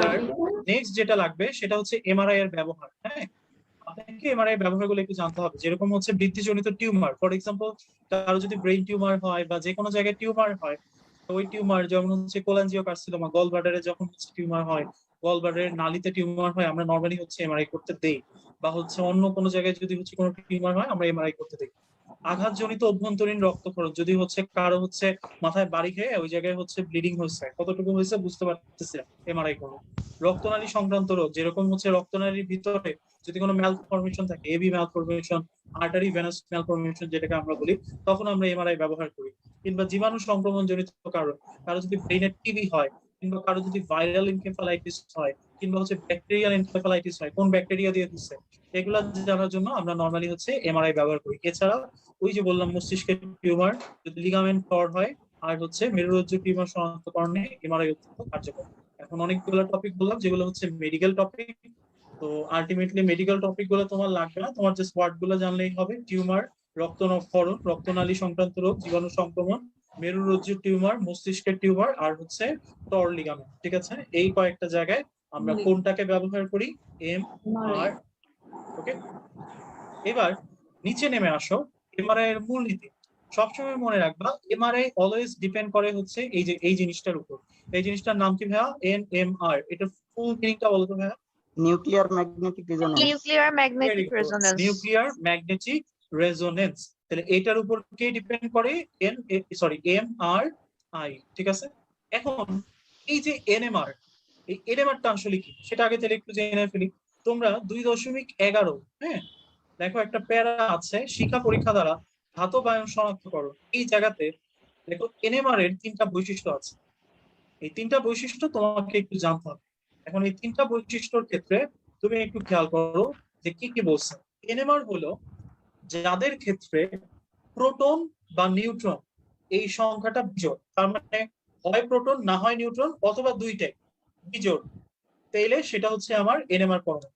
নেক্সট যেটা লাগবে সেটা হচ্ছে এমআরআই এর ব্যবহার। হ্যাঁ, আপনাকে এমআরআই ব্যবহারগুলো একটু জানতে হবে। যেরকম হচ্ছে বৃদ্ধিজনিত টিউমার, ফর এক্সাম্পল কারো যদি ব্রেইন টিউমার হয় বা যে কোনো জায়গায় টিউমার হয়, তো ওই টিউমার যেমন হচ্ছে কোলাঞ্জিওকার্সিনোমা, গল ব্লাডারে যখন হচ্ছে টিউমার হয়, গল ব্লাডারের নালীতে টিউমার হয়, আমরা নরমালি হচ্ছে এমআরআই করতে দেই। বা হচ্ছে অন্য কোনো জায়গায় যদি হচ্ছে কোনো টিউমার হয়, আমরা এমআরআই করতে দেই। আঘাতজনিত অভ্যন্তরীণ রক্তক্ষরণ, যদি হচ্ছে কারো হচ্ছে মাথায় বাড়ি খেয়ে ওই জায়গায় হচ্ছে ব্লিডিং হয়েছে, কতটুকু হয়েছে বুঝতে পারতেছে, এমআরআই করো। রক্তনালী সংক্রান্ত রোগ, যেরকম হচ্ছে রক্তনালীর ভিতরে যদি কোনো ম্যালফরমেশন থাকে, AV malformation, artery venous malformation যেটাকে আমরা বলি, তখন আমরা এমআরআই ব্যবহার করি। কিংবা জীবাণু সংক্রমণ জনিত কারণ, কারো যদি ব্রেনের টিবি হয়, কিংবা কারো যদি ভাইরাল এনকেফালাইটিস হয়, কিংবা হচ্ছে ব্যাকটেরিয়াল এনকেফালাইটিস হয়, কোন ব্যাকটেরিয়া দিয়ে দিচ্ছে, এগুলা জানার জন্য আমরা নরমালি হচ্ছে এমআরআই ব্যবহার করি। এছাড়া ওই যে বললাম মস্তিষ্কের টিউমার, যদি লিগামেন্ট টর হয়, আর হচ্ছে মেরুরজ্জু টিউমার শনাক্তকরণে এমআরআই অত্যন্ত কার্যকর। এখন অনেকগুলো টপিক বললাম যেগুলো হচ্ছে মেডিকেল টপিক। তো আলটিমেটলি মেডিকেল টপিক গুলো তোমার লাগবে না, তোমার জাস্ট ওয়ার্ড গুলো জানলেই হবে। টিউমার, রক্তক্ষরণ, রক্তনালী সংক্রান্ত রোগ, জীবাণু সংক্রমণ, মেরুরজ্জু টিউমার, মস্তিষ্কের টিউমার, আর হচ্ছে টর লিগামেন্ট। ঠিক আছে, এই কয়েকটা জায়গায় আমরা কোনটাকে ব্যবহার করি? M R. ওকে, এবার নিচে নেমে আসো। এমআরআই এর মূলনীতি সবসময় মনে রাখবা, এমআরআই অলওয়েজ ডিপেন্ড করে হচ্ছে এই যে এই জিনিসটার উপর। এই জিনিসটার নাম কি ভাইয়া? এনএমআর। এটা ফুল মিনিংটা বলো তো ভাইয়া। Nuclear magnetic resonance. Nuclear magnetic resonance. Nuclear magnetic resonance. তাহলে এটার উপর কে ডিপেন্ড করে? এমআরআই। ঠিক আছে, এখন এই যে এনএমআর, এই এনএমআরটা আসলে কি সেটা আগে তাহলে একটু জেনে ফেলি। তোমরা 2.11, হ্যাঁ দেখো একটা প্যারা আছে, শিক্ষা পরীক্ষা দ্বারা ধাতব আয়ন শনাক্ত করো। এই জায়গাতে দেখো এনএমআর এর 3টা বৈশিষ্ট্য আছে। এই 3টা বৈশিষ্ট্য তোমাকে একটু জানতে হবে। এখন এই 3টা বৈশিষ্ট্যর ক্ষেত্রে তুমি একটু খেয়াল করো যে কি কি বলছে। এনএমআর হলো যাদের ক্ষেত্রে প্রোটন বা নিউট্রন এই সংখ্যাটা বিজোড়, তার মানে হয় প্রোটন না হয় নিউট্রন, অথবা দুইটাই বিজোড়, তাইলে সেটা হচ্ছে আমার এনএমআর পরমাণু।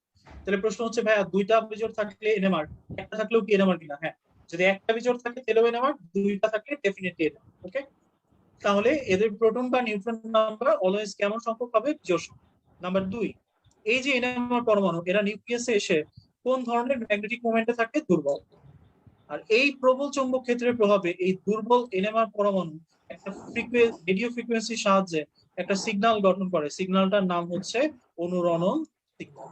তাহলে প্রশ্ন হচ্ছে ভাইয়া 2টা বিজোড় থাকলে এনএমআর, একটা থাকলেও কি এনএমআর কিনা? হ্যাঁ, যদি একটা বিজোড় থাকে তাহলেও এনএমআর, 2টা থাকলে ডেফিনেটলি এনএমআর। ওকে, তাহলে এদের প্রোটন বা নিউট্রন নাম্বার অলওয়েজ কেমন সংখ্যক হবে? বিজোড় সংখ্যক। নাম্বার 2, এই যে এনএমআর পরমাণু, এরা নিউক্লিয়াসে এসে কোন ধরনের ম্যাগনেটিক মোমেন্টে থাকে? দুর্বল। আর এই প্রবল চৌম্বক ক্ষেত্রের প্রভাবে এই দুর্বল এনএমআর পরমাণু একটা রেডিও ফ্রিকোয়েন্সির সাহায্যে একটা সিগন্যাল গঠন করে। সিগন্যালটার নাম হচ্ছে অনুরণন সিগন্যাল।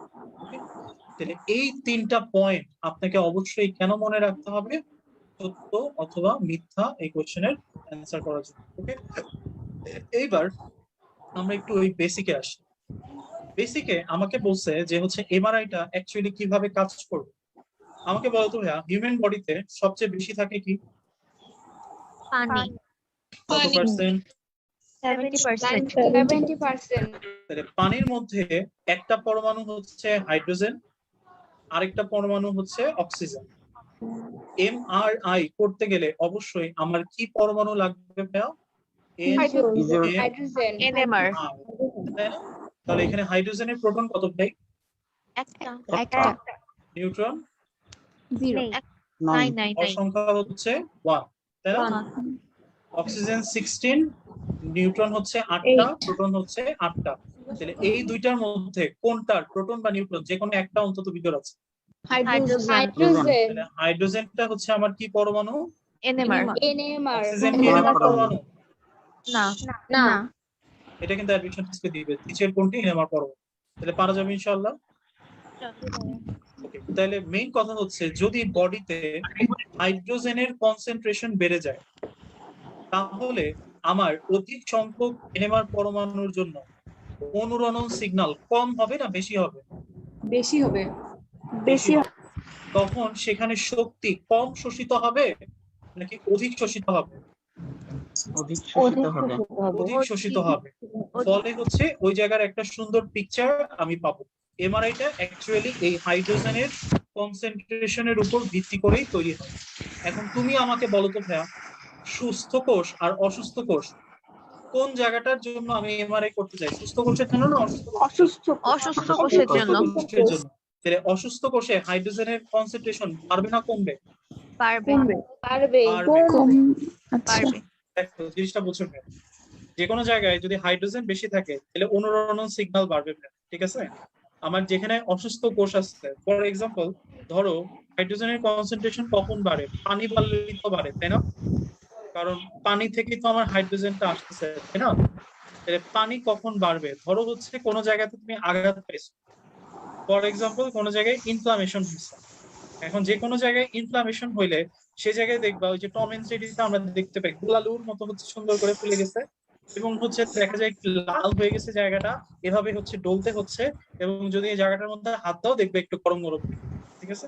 তাহলে এই 3টা পয়েন্ট আপনাকে অবশ্যই কেন মনে রাখতে হবে? সত্য অথবা মিথ্যা এই কোশ্চেনের অ্যান্সার করার জন্য। ওকে, এইবার আমরা একটু ওই বেসিকে আসি। বেসিকে আমাকে বলছে যে হচ্ছে এমআরআইটা অ্যাকচুয়ালি কিভাবে কাজ করবে। আমাকে বলতো ভাইয়া, হিউম্যান বডিতে সবচেয়ে বেশি থাকে কি? পানি। কত পার্সেন্ট? 70%. 70%. তাহলে পানির মধ্যে একটা পরমাণু হচ্ছে হাইড্রোজেন, আরেকটা পরমাণু হচ্ছে অক্সিজেন। এমআরআই করতে গেলে অবশ্যই আমার কি পরমাণু লাগবে ভাইয়া? Hydrogen. NMR. তাহলে এখানে হাইড্রোজেনের প্রোটন কত ভাই? একটা। নিউট্রন? 0 নাই। সংখ্যা হচ্ছে 1, তাই না? অক্সিজেন 16, নিউট্রন হচ্ছে 8টা, প্রোটন হচ্ছে 8টা। তাহলে এই দুইটার মধ্যে কোনটার প্রোটন বা নিউট্রন যে কোনো একটা অন্তত বিজোড় আছে? Hydrogen. হাইড্রোজেনটা হচ্ছে আমার কি পরমাণু? NMR. অক্সিজেন কি এনএমআর পরমাণু? না। এটা কিন্তু অ্যাডমিশন টেস্টে দিবে, নিচের কোনটি এনএমআর পরমাণু। তাহলে পারা যাবে ইনশাআল্লাহ। ওকে, তাহলে মেইন কথা হচ্ছে যদি বডিতে হাইড্রোজেনের কনসেন্ট্রেশন বেড়ে যায়, তাহলে আমার অধিক সংখ্যক এনএমআর পরমাণুর জন্য অনুরণন সিগন্যাল কম হবে না বেশি হবে? বেশি হবে। বেশি তখন সেখানে শক্তি কম শোষিত হবে নাকি অধিক শোষিত হবে? অধিক শোষিত হবে। অধিক শোষিত হবে। ফলে হচ্ছে ওই জায়গার একটা সুন্দর পিকচার আমি পাবো। এমআরআইটা অ্যাকচুয়ালি এই হাইড্রোজেনের কনসেন্ট্রেশনের উপর ভিত্তি করেই তৈরি হয়। এখন তুমি আমাকে বলো তো ভাইয়া, সুস্থ কোষ আর অসুস্থ কোষ কোন জায়গাটার জন্য আমি এমআরআই করতে চাই? সুস্থ কোষের জন্য না অসুস্থ কোষের জন্য। তাহলে অসুস্থ কোষে হাইড্রোজেনের কনসেন্ট্রেশন বাড়বে না কমবে? পারবে পারবে পারবে। কম আচ্ছা পারবে দেখো জিনিসটা বুঝছো না, যে কোনো জায়গায় যদি হাইড্রোজেন বেশি থাকে তাহলে অনুরণন সিগন্যাল বাড়বে, ঠিক আছে। আমার যেখানে অসুস্থ কোষ আছে, ফর এক্সাম্পল ধরো হাইড্রোজেনের কনসেন্ট্রেশন কখন বাড়ে, পানি বাড়লেই তো বাড়ে, তাই না? কারণ পানি থেকেই তো আমার হাইড্রোজেনটা আসতেছে, তাই না? তাহলে পানি কখন বাড়বে, ধরো হচ্ছে কোনো জায়গাতে তুমি আঘাত পেয়েছো, ফর এক্সাম্পল কোনো জায়গায় ইনফ্লামেশন হয়েছে। এখন যে কোনো জায়গায় ইনফ্লামেশন হইলে সে জায়গায় দেখবা ওই যে টম এন্ড জেরিতে আমরা দেখতে পাই গোলালুর মতো হচ্ছে সুন্দর করে ফুলে গেছে, এবং হচ্ছে দেখা যায় একটু লাল হয়ে গেছে জায়গাটা, এভাবে হচ্ছে ডলতে হচ্ছে, এবং যদি এই জায়গাটার মধ্যে হাত দাও দেখবে একটু গরম গরম, ঠিক আছে।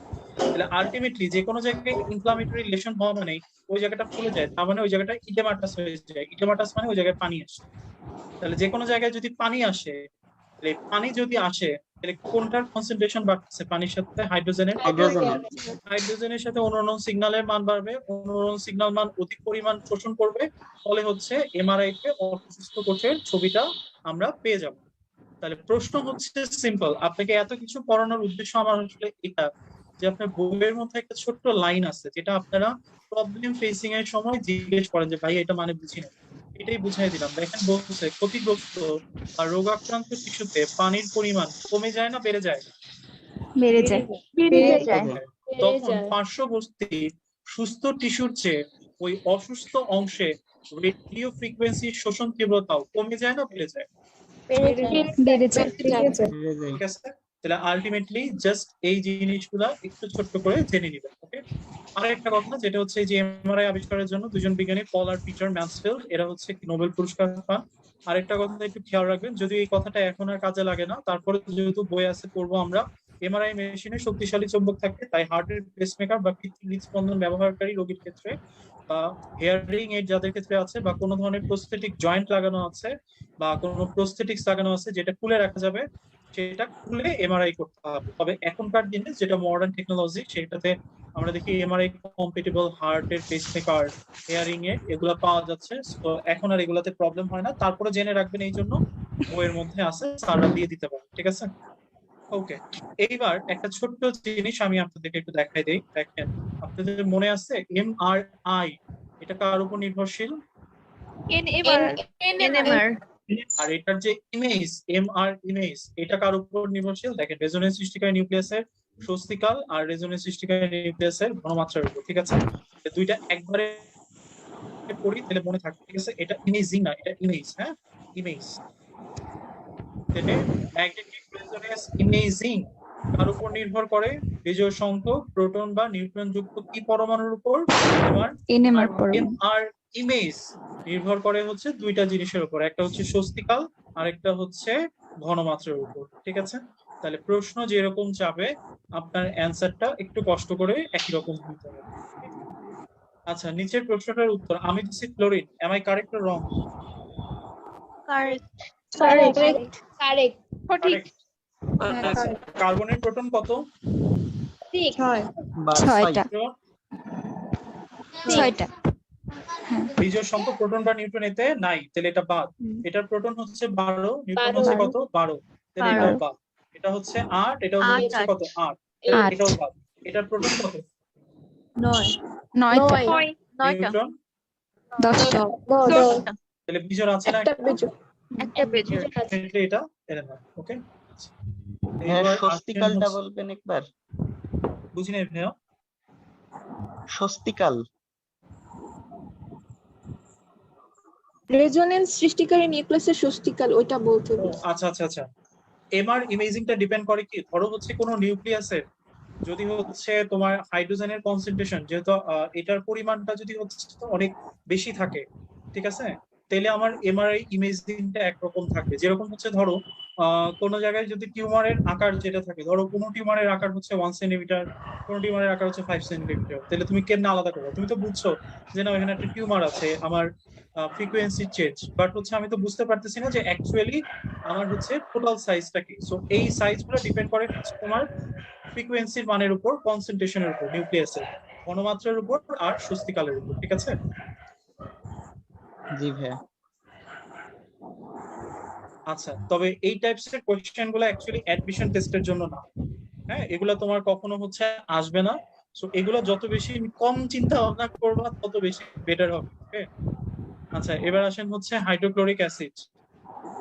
তাহলে আলটিমেটলি যে কোনো জায়গায় ইনফ্লামেটরি রিলেশন হওয়া মানে ওই জায়গাটা ফুলে যায়, তার মানে ওই জায়গাটা ইডেমাটাস হয়ে যায়, ইডেমাটাস মানে ওই জায়গায় পানি আসে। তাহলে যে কোনো জায়গায় যদি পানি আসে, তাহলে পানি যদি আসে তাহলে কোনটার কনসেন্ট্রেশন বাড়ছে, পানির সাথে হাইড্রোজেনের, হাইড্রোজেনের সাথে অনুরণন সিগন্যালের মান বাড়বে, অনুরণন সিগন্যাল মান অধিক পরিমাণ শোষণ করবে, ফলে হচ্ছে এমআরআই তে অসুস্থ কোষের ছবিটা আমরা পেয়ে যাব। তাহলে প্রশ্ন হচ্ছে সিম্পল, আপনাকে এত কিছু পড়ানোর উদ্দেশ্য আমার আসলে এটা যে আপনার বইয়ের মধ্যে একটা ছোট্ট লাইন আছে যেটা আপনারা প্রবলেম ফেসিং এর সময় জিজ্ঞেস করেন যে ভাই এটা মানে বুঝি না, এটাই বুঝাই দিলাম। দেখেন বলছে ক্ষতিগ্রস্ত আর রোগাক্রান্ত টিস্যুতে পানির পরিমাণ কমে যায় না বেড়ে যায়? বেড়ে যায় বেড়ে যায় তখন পার্শ্ববর্তী সুস্থ টিস্যুর চেয়ে ওই অসুস্থ অংশে রেডিও ফ্রিকোয়েন্সি শোষণ তীব্রতাও কমে যায় না বেড়ে যায়? বেড়ে যায় ঠিক আছে, তাহলে আলটিমেটলি জাস্ট এই জিনিসগুলা একটু ছোট্ট করে জেনে নিবেন, ওকে। আরেকটা কথা যেটা হচ্ছে যে এমআরআই আবিষ্কারের জন্য দুজন বিজ্ঞানী পল আর পিটার ম্যানসফিল্ড এরা হচ্ছে নোবেল পুরস্কার পান। আরেকটা কথা একটু খেয়াল রাখবেন, যদি এই কথাটা এখন আর কাজে লাগে না, তারপরে যেহেতু বই আছে পড়বো আমরা, এমআরআই মেশিনে শক্তিশালী চৌম্বক থাকে, তাই হার্টের পেসমেকার বা কৃত্রিম হৃদস্পন্দন ব্যবহারকারী রোগীর ক্ষেত্রে বা হেয়ারিং এর যাদের ক্ষেত্রে আছে, বা কোনো ধরনের প্রস্থেটিক জয়েন্ট লাগানো আছে বা কোনো প্রস্থেটিক্স লাগানো আছে যেটা খুলে রাখা যাবে, সেটা খুলে এমআরআই করতে হবে। তবে এখনকার দিনে যেটা মডার্ন টেকনোলজি সেটাতে আমরা দেখি এমআরআই কম্পিটেবল হার্টের পেসমেকার, হেয়ারিং এর এগুলা পাওয়া যাচ্ছে, তো এখন আর এগুলাতে প্রবলেম হয় না। তারপরে জেনে রাখবেন এই জন্য বইয়ের মধ্যে আছে, স্যাররা দিয়ে দিতে পারে, ঠিক আছে। ওকে, এইবার একটা ছোট্ট জিনিস আমি আপনাদেরকে একটু দেখাই দেই। দেখেন আপনাদের মনে আছে এমআরআই এটা কার উপর নির্ভরশীল? এনএমআর আর এটার যে ইমেজ এমআর ইমেজ এটা কার উপর নির্ভরশীল? দেখেন রেজোনেন্স সৃষ্টিকারী নিউক্লিয়াসের স্বস্তিকাল আর রেজোনেন্স সৃষ্টিকারী নিউক্লিয়াসের ঘনমাত্রার উপর, ঠিক আছে। দুইটা একবারে পড়ি তাহলে মনে থাকবে, ঠিক আছে। এটা ইমেজিং না, এটা ইমেজ, হ্যাঁ ইমেজ। তাহলে ম্যাগনেটিক রেজোনেন্স ইমেজিং কার উপর নির্ভর করে? বিজোড় সংখ্যক প্রোটন বা নিউট্রন যুক্ত কি পরমাণুর উপর? এনএমআর পরমাণু। এমআর ইমেজ নির্ভর করে হচ্ছে দুইটা জিনিসের উপর, একটা হচ্ছে স্বস্তিকাল আর একটা হচ্ছে ঘনমাত্রার উপর, ঠিক আছে। তাহলে প্রশ্ন যেরকম চাবে আপনার অ্যান্সারটা একটু কষ্ট করে একই রকম দিতে হবে। আচ্ছা, নিচের প্রশ্নটার উত্তর আমি দিচ্ছি chlorine, am I correct or wrong? Correct সঠিক কার্বনের প্রোটন কত? 6টা 6টা বিজোড় সংখ্যক প্রোটন বা নিউট্রন এতে নাই, তাহলে এটা বাদ। এটার প্রোটন হচ্ছে 12, নিউট্রন হচ্ছে কত? 12, তাহলে এটাও বাদ। এটা হচ্ছে 8, এটাও হচ্ছে কত? 8, এটাও বাদ। এটার প্রোটন কত? 9টা নিউট্রন 10টা তাহলে বিজোড় আছে না? একটা পেজের এটা এরকম, ওকে। হ্যাঁ, স্বস্তিকালটা বলবেন একবার? বুঝি নাই ভাইয়া। স্বস্তিকাল রেজোনেন্স সৃষ্টিকারী নিউক্লিয়াসের স্বস্তিকাল ওইটা বলতে হবে। আচ্ছা আচ্ছা আচ্ছা, এমআর ইমেজিংটা ডিপেন্ড করে কি, ধরো হচ্ছে কোনো নিউক্লিয়াসের যদি হচ্ছে তোমার হাইড্রোজেনের কনসেন্ট্রেশন যেহেতু এটার পরিমাণটা যদি হচ্ছে অনেক বেশি থাকে, ঠিক আছে, তাহলে আমার এমআরআই ইমেজিংটা একরকম থাকবে। যেরকম হচ্ছে ধরো কোনো জায়গায় যদি টিউমারের আকার যেটা থাকে, ধরো কোনো টিউমারের আকার হচ্ছে 1 সেন্টিমিটার, কোনো টিউমারের আকার হচ্ছে 5 সেন্টিমিটার, তাহলে তুমি কেমনে আলাদা করবে? তুমি তো বুঝছো যে না এখানে একটা টিউমার আছে, আমার ফ্রিকোয়েন্সি চেঞ্জ, বাট হচ্ছে আমি তো বুঝতে পারতেছি না যে অ্যাকচুয়ালি আমার হচ্ছে টোটাল সাইজটা কি। সো এই সাইজগুলো ডিপেন্ড করে হচ্ছে তোমার ফ্রিকোয়েন্সির মানের উপর, কনসেন্ট্রেশনের উপর, নিউক্লিয়াসের ঘনমাত্রার উপর আর স্বস্তিকালের উপর, ঠিক আছে। জি ভাইয়া। আচ্ছা, তবে এই টাইপস এর কোশ্চেন গুলো অ্যাকচুয়ালি অ্যাডমিশন টেস্টের জন্য না, হ্যাঁ, এগুলা তোমার কখনো হচ্ছে আসবে না। সো এগুলো যত বেশি কম চিন্তা ভাবনা করবা তত বেশি বেটার হবে। ওকে, আচ্ছা এবার আসেন হচ্ছে হাইড্রোক্লোরিক অ্যাসিড।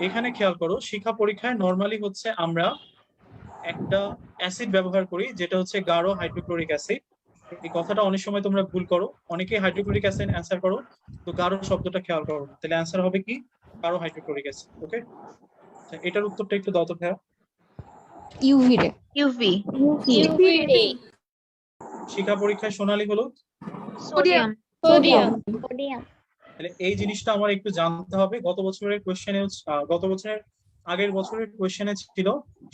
এখানে খেয়াল করো, শিক্ষা পরীক্ষায় নরমালি হচ্ছে আমরা একটা অ্যাসিড ব্যবহার করি যেটা হচ্ছে গাঢ় হাইড্রোক্লোরিক অ্যাসিড। এই কথাটা অনেক সময় তোমরা ভুল করো, অনেকে হাইড্রোক্লোরিক অ্যাসিড অ্যান্সার করো, তো গাঢ় শব্দটা খেয়াল করো, তাহলে অ্যান্সার হবে কি গাঢ় হাইড্রোক্লোরিক অ্যাসিড। ওকে, এটার উত্তরটা একটু দাও তো ভাইয়া। ইউভি রে। ইউভি শিক্ষা পরীক্ষায় সোনালী হলো, সোডিয়াম তাহলে এই জিনিসটা আমার একটু জানতে হবে। গত বছরের আগের বছরের কোয়েশ্চেনে ছিল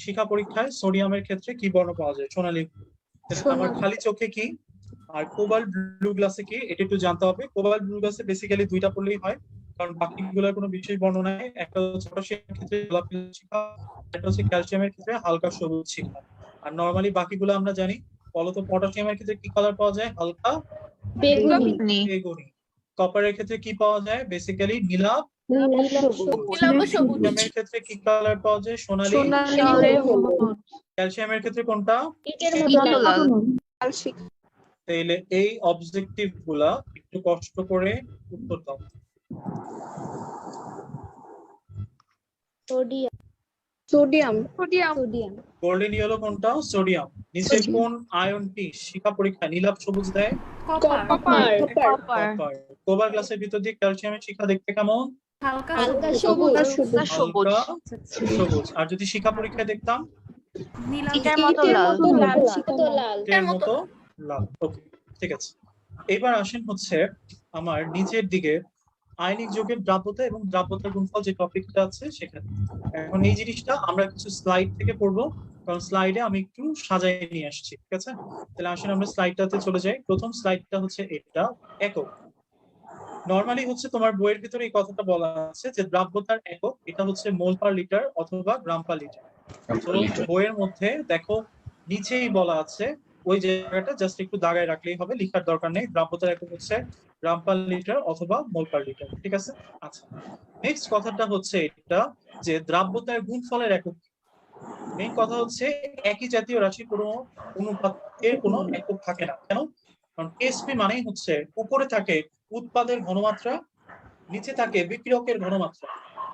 শিক্ষা পরীক্ষায় সোডিয়ামের ক্ষেত্রে কি বর্ণ পাওয়া যায়, সোনালী। আমার খালি চোখে কি আর কোবাল্ট ব্লু গ্লাসে কি, এটা একটু জানতে হবে। কোবাল্ট ব্লু গ্লাসে বেসিক্যালি দুইটা পড়লেই হয়, কারণ বাকিগুলোর কোনো বিশেষ বর্ণ নাই। একটা হচ্ছে পটাশিয়ামের ক্ষেত্রে গোলাপি শিখা, একটা হচ্ছে ক্যালসিয়ামের ক্ষেত্রে হালকা সবুজ শিখা। আর নরমালি বাকিগুলো আমরা জানি। বলতো পটাশিয়ামের ক্ষেত্রে কি কালার পাওয়া যায়, হালকা বেগুনি। কপারের ক্ষেত্রে কি পাওয়া যায়, বেসিক্যালি নীলাভ সোডিয়ামের ক্ষেত্রে কি কালার পাওয়া যায়, সোনালী। ক্যালসিয়ামের ক্ষেত্রে কোনটা, তাহলে এই অবজেক্টিভ গুলা একটু কষ্ট করে উত্তর দাও। সোডিয়াম গোল্ডেন ইয়েলো কোনটা, সোডিয়াম। নিচে কোন আয়নটি শিক্ষা পরীক্ষায় নীলাভ সবুজ দেয়, কপার কোবার গ্লাসের ভিতর দিয়ে ক্যালসিয়ামের শিখা দেখতে কেমন, হালকা হালকা সবুজ সবুজ। আর যদি শিক্ষা পরীক্ষায় দেখতাম এটার মতো লাল এর মতো লাল। ওকে, ঠিক আছে। এবার আসেন হচ্ছে আমার নিচের দিকে আয়নিক যৌগের দ্রাব্যতা এবং দ্রাব্যতার গুণফল যে টপিকটা আছে সেখানে। এখন এই জিনিসটা আমরা কিছু স্লাইড থেকে পড়বো, কারণ স্লাইডে আমি একটু সাজাই নিয়ে আসছি। ঠিক আছে, তাহলে আসেন আমরা স্লাইডটাতে চলে যাই। প্রথম স্লাইডটা হচ্ছে এটা একক। নরমালি হচ্ছে তোমার বইয়ের ভিতরে এই কথাটা বলা আছে যে দ্রাব্যতার একক এটা হচ্ছে মোল পার লিটার অথবা গ্রাম পার লিটার। বইয়ের মধ্যে দেখো নিচেই বলা আছে, ওই জায়গাটা জাস্ট একটু দাগায় রাখলেই হবে, লিখার দরকার নেই। দ্রাব্যতার একক হচ্ছে গ্রাম পার লিটার অথবা মোল পার লিটার। ঠিক আছে, আচ্ছা নেক্সট কথাটা হচ্ছে এটা যে দ্রাব্যতার গুণফলের একক। মেইন কথা হচ্ছে একই জাতীয় রাশির কোনো অনুপাতের কোনো একক থাকে না। কেন, কারণ কেএসপি মানেই হচ্ছে উপরে থাকে উৎপাদের ঘনমাত্রা, নিচে থাকে বিক্রিয়কের ঘনমাত্রা।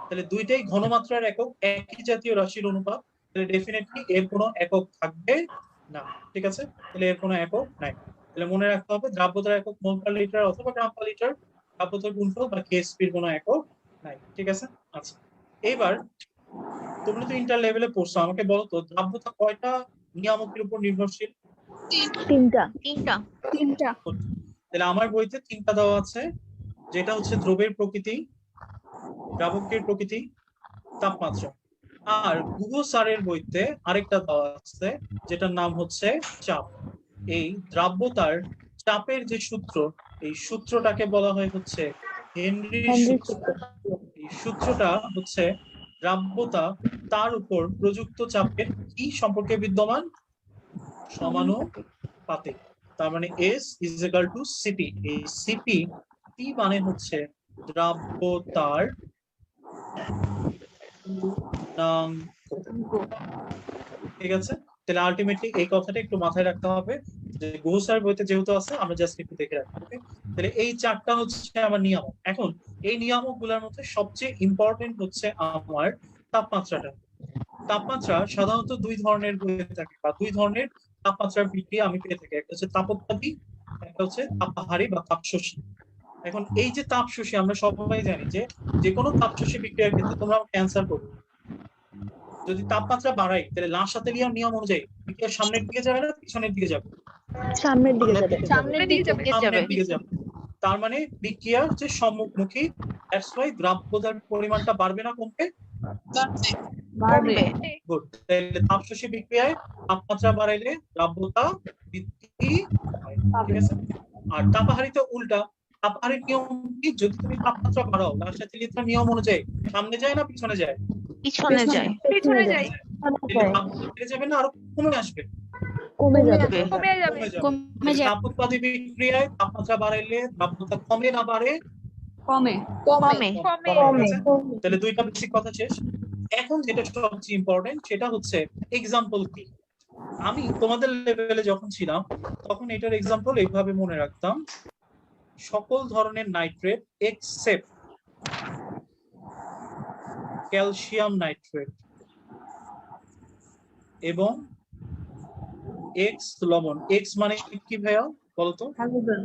তাহলে দুইটাই ঘনমাত্রার একক, একই জাতীয় রাশির অনুপাত, তাহলে ডেফিনেটলি এর কোনো একক থাকবে না। ঠিক আছে, তাহলে এর কোনো একক নাই। তাহলে মনে রাখতে হবে দ্রাব্যতার একক মোল পার লিটার অথবা গ্রাম পার লিটার, দ্রাব্যতার গুণফল বা কেএসপির কোনো একক নাই। ঠিক আছে, আচ্ছা এবার তোমরা তো ইন্টার লেভেলে পড়ছো, আমাকে বলো তো দ্রাব্যতা কয়টা নিয়ামকের উপর নির্ভরশীল? তিনটা তাহলে আমার বইতে তিনটা দেওয়া আছে, যেটা হচ্ছে দ্রবের প্রকৃতি, দ্রাবকের প্রকৃতি, তাপমাত্রা। আর গুগো স্যারের বইতে আরেকটা দেওয়া আছে যেটার নাম হচ্ছে চাপ। এই দ্রাব্যতার চাপের যে সূত্র, এই সূত্রটাকে বলা হয় হচ্ছে হেনরির সূত্র। এই সূত্রটা হচ্ছে দ্রাব্যতা তার উপর প্রযুক্ত চাপের কি সম্পর্কে বিদ্যমান, সমানুপাতিক। তার মানে S is equal to CP। এই CP টি মানে হচ্ছে দ্রাব্যতার ঠিক আছে, তাহলে আলটিমেটলি এই কথাটা একটু মাথায় রাখতে হবে যে গুগো স্যার বইতে যেহেতু আছে আমরা জাস্ট একটু দেখে রাখবো। তাহলে এই চারটা হচ্ছে আমার নিয়ামক। এখন এই নিয়ামক গুলোর মধ্যে সবচেয়ে ইম্পর্টেন্ট হচ্ছে আমার তাপমাত্রাটা। তাপমাত্রা সাধারণত দুই ধরনের হয়ে থাকে বা দুই ধরনের তাপমাত্রার বিক্রিয়া আমি পেয়ে থাকি, একটা হচ্ছে তাপোৎপাদী, একটা হচ্ছে তাপহারী বা তাপশোষী। এখন এই যে তাপশোষী আমরা সবাই জানি যে যে কোনো তাপশোষী বিক্রিয়ার ক্ষেত্রে তোমরা আমাকে অ্যান্সার করবে, যদি তাপমাত্রা বাড়াই তাহলে লাসাতেলিয়ার নিয়ম অনুযায়ী বিক্রিয়া সামনের দিকে যাবে না পিছনের দিকে যাবে, সামনের দিকে সামনের দিকে যাবে তার মানে বিক্রিয়ার যে সম্মুখমুখী, দ্যাটস ওয়াই দ্রাব্যতার পরিমাণটা বাড়বে না কমবে, গুড। তাহলে তাপশোষী বিক্রিয়ায় তাপমাত্রা বাড়াইলে দ্রাব্যতা বৃদ্ধি পায়। ঠিক আছে, আর তাপহারীতে উল্টা। তাপহারীর নিয়ম কি, যদি তুমি তাপমাত্রা বাড়াও লাসাতেলিয়ার নিয়ম অনুযায়ী সামনে যায় না পিছনে যায়, পিছনে যায় বেড়ে যাবে না আরো কমে আসবে, কমে তাপোৎপাদী বিক্রিয়ায় তাপমাত্রা বাড়াইলে দ্রাব্যতা কমে না বাড়ে, কমে তাহলে দুইটা বেসিক কথা শেষ। এখন যেটা সবচেয়ে ইম্পর্টেন্ট সেটা হচ্ছে এক্সাম্পল কি। আমি তোমাদের লেভেলে যখন ছিলাম তখন এটার এক্সাম্পল এইভাবে মনে রাখতাম, সকল ধরনের নাইট্রেট এক্সেপ্ট ক্যালসিয়াম নাইট্রেট এবং এক্স লবণ। এক্স মানে কি ভাইয়া বলতো? হ্যালোজেন।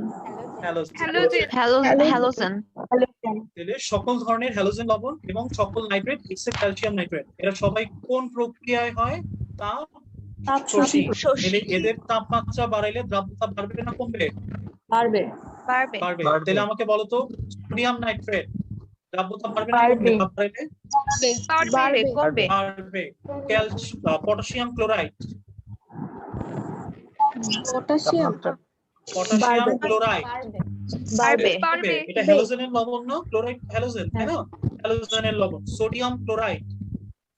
হ্যালোজেন তাহলে সকল ধরনের হ্যালোজেন লবণ এবং সকল নাইট্রেট এক্সেপ্ট ক্যালসিয়াম নাইট্রেট, এরা সবাই কোন প্রক্রিয়ায় হয়? তাপ শোষী। তাহলে এদের তাপমাত্রা বাড়াইলে দ্রাব্যতা বাড়বে না কমবে? পারবে। পারবে বাড়বে। তাহলে আমাকে বলো তো, সোডিয়াম নাইট্রেট দ্রাব্যতা বাড়বে না কমবে? তাপ বাড়াইলে পারবে করবে বাড়বে। Potassium chloride, potassium potassium chloride পারবে বাড়বে। এটা হ্যালোজেনের লবণ না? ক্লোরাইড হ্যালোজেন, তাই না? হ্যালোজেনের লবণ। সোডিয়াম ক্লোরাইড,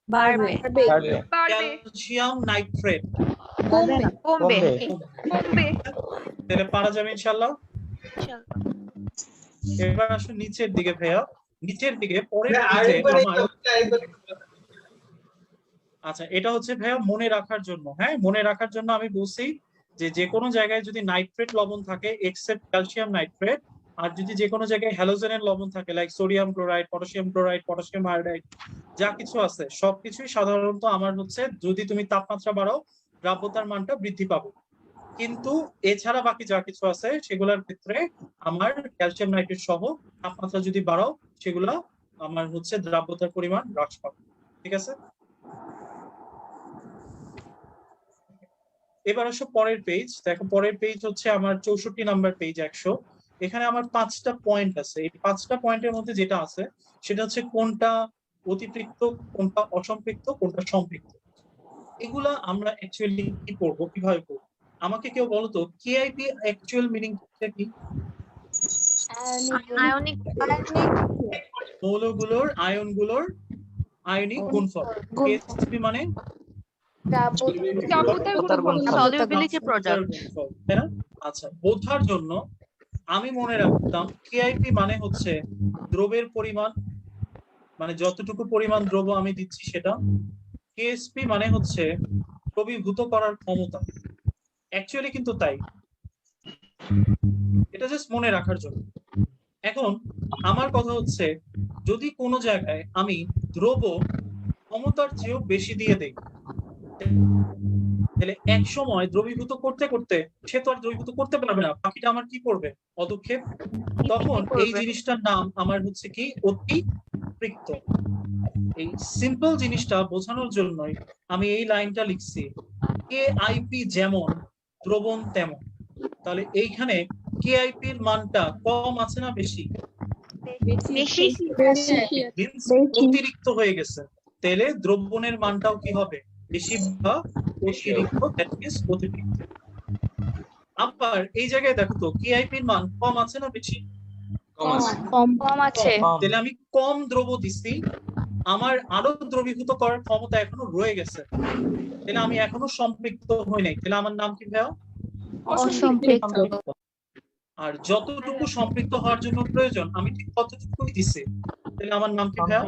পারবে ক্যালসিয়াম নাইট্রেট কমবে তাহলে পারা যাবে ইনশাআল্লাহ। এবার আসো নিচের দিকে ভাইয়া, নিচের দিকে পরের পেজে আমার, আচ্ছা এটা হচ্ছে ভাইয়া মনে রাখার জন্য, হ্যাঁ মনে রাখার জন্য আমি বলছি যে যে কোনো জায়গায় যদি নাইট্রেট লবণ থাকে এক্সেপ্ট ক্যালসিয়াম নাইট্রেট, আর যদি যে কোনো জায়গায় হ্যালোজেনের লবণ থাকে like sodium chloride, potassium chloride, potassium iodide, যা কিছু আছে সবকিছুই সাধারণত আমার হচ্ছে যদি তুমি তাপমাত্রা বাড়াও দ্রাব্যতার মানটা বৃদ্ধি পাবে। কিন্তু এছাড়া বাকি যা কিছু আছে সেগুলোর ক্ষেত্রে আমার ক্যালসিয়াম নাইট্রেট সহ তাপমাত্রা যদি বাড়াও সেগুলা আমার হচ্ছে দ্রাব্যতার পরিমাণ হ্রাস পাবে। ঠিক আছে, এবার আসো পরের পেজ। দেখো পরের পেজ হচ্ছে আমার 64 নাম্বার পেজ 100। এখানে আমার 5টা পয়েন্ট আছে। এই 5টা পয়েন্টের মধ্যে যেটা আছে সেটা হচ্ছে কোনটা অতিপৃক্ত, কোনটা অসম্পৃক্ত, কোনটা সম্পৃক্ত। এগুলা আমরা অ্যাকচুয়ালি কি করবো, কিভাবে করবো? আমাকে কেউ বলো তো কেআইপি অ্যাকচুয়াল মিনিংটা কি? আয়নিক মৌলগুলোর আয়নগুলোর আয়নিক গুণফল। কেএসপি মানে সলিউবিলিটি প্রোডাক্ট, তাই না? আচ্ছা, বোঝার জন্য আমি মনে রাখতাম কেআইপি মানে হচ্ছে দ্রবের পরিমাণ, মানে যতটুকু পরিমাণ দ্রব্য আমি দিচ্ছি সেটা। কেএসপি মানে হচ্ছে দ্রবীভূত করার ক্ষমতা। অ্যাকচুয়ালি কিন্তু তাই, এটা জাস্ট মনে রাখার জন্য। এখন আমার কথা হচ্ছে যদি কোনো জায়গায় আমি দ্রব্য ক্ষমতার চেয়েও বেশি দিয়ে দেই তাহলে এক সময় দ্রবীভূত করতে করতে সে তো আর দ্রবীভূত করতে পারবে না, বাকিটা আমার কি করবে? পদক্ষেপ। তখন এই জিনিসটার নাম আমার হচ্ছে কি অতিপৃক্ত। এই সিম্পল জিনিসটা বোঝানোর জন্যই আমি এই লাইনটা লিখছি, কেআইপি যেমন দ্রবণ তেমন। তাহলে এইখানে কেআইপি এর মানটা কম আছে না বেশি? বেশি অতিরিক্ত হয়ে গেছে, তাহলে দ্রবণের মানটাও কি হবে? বেশি বা অতিরিক্ত, দ্যাট মিন্স অতিরিক্ত। আবার এই জায়গায় দেখো তো কেআইপি এর মান কম আছে না বেশি? কম আছে, তাহলে আমি কম দ্রব্য দিচ্ছি, আমার আরো দ্রবীভূত করার ক্ষমতা এখনো রয়ে গেছে, তাহলে আমি এখনো সম্পৃক্ত হই নাই, তাহলে আমার নাম কি ভাইয়া? অসম্পৃক্ত। আর যতটুকু সম্পৃক্ত হওয়ার জন্য প্রয়োজন আমি ঠিক ততটুকুই দিচ্ছি, তাহলে আমার নাম কি ভাইয়া?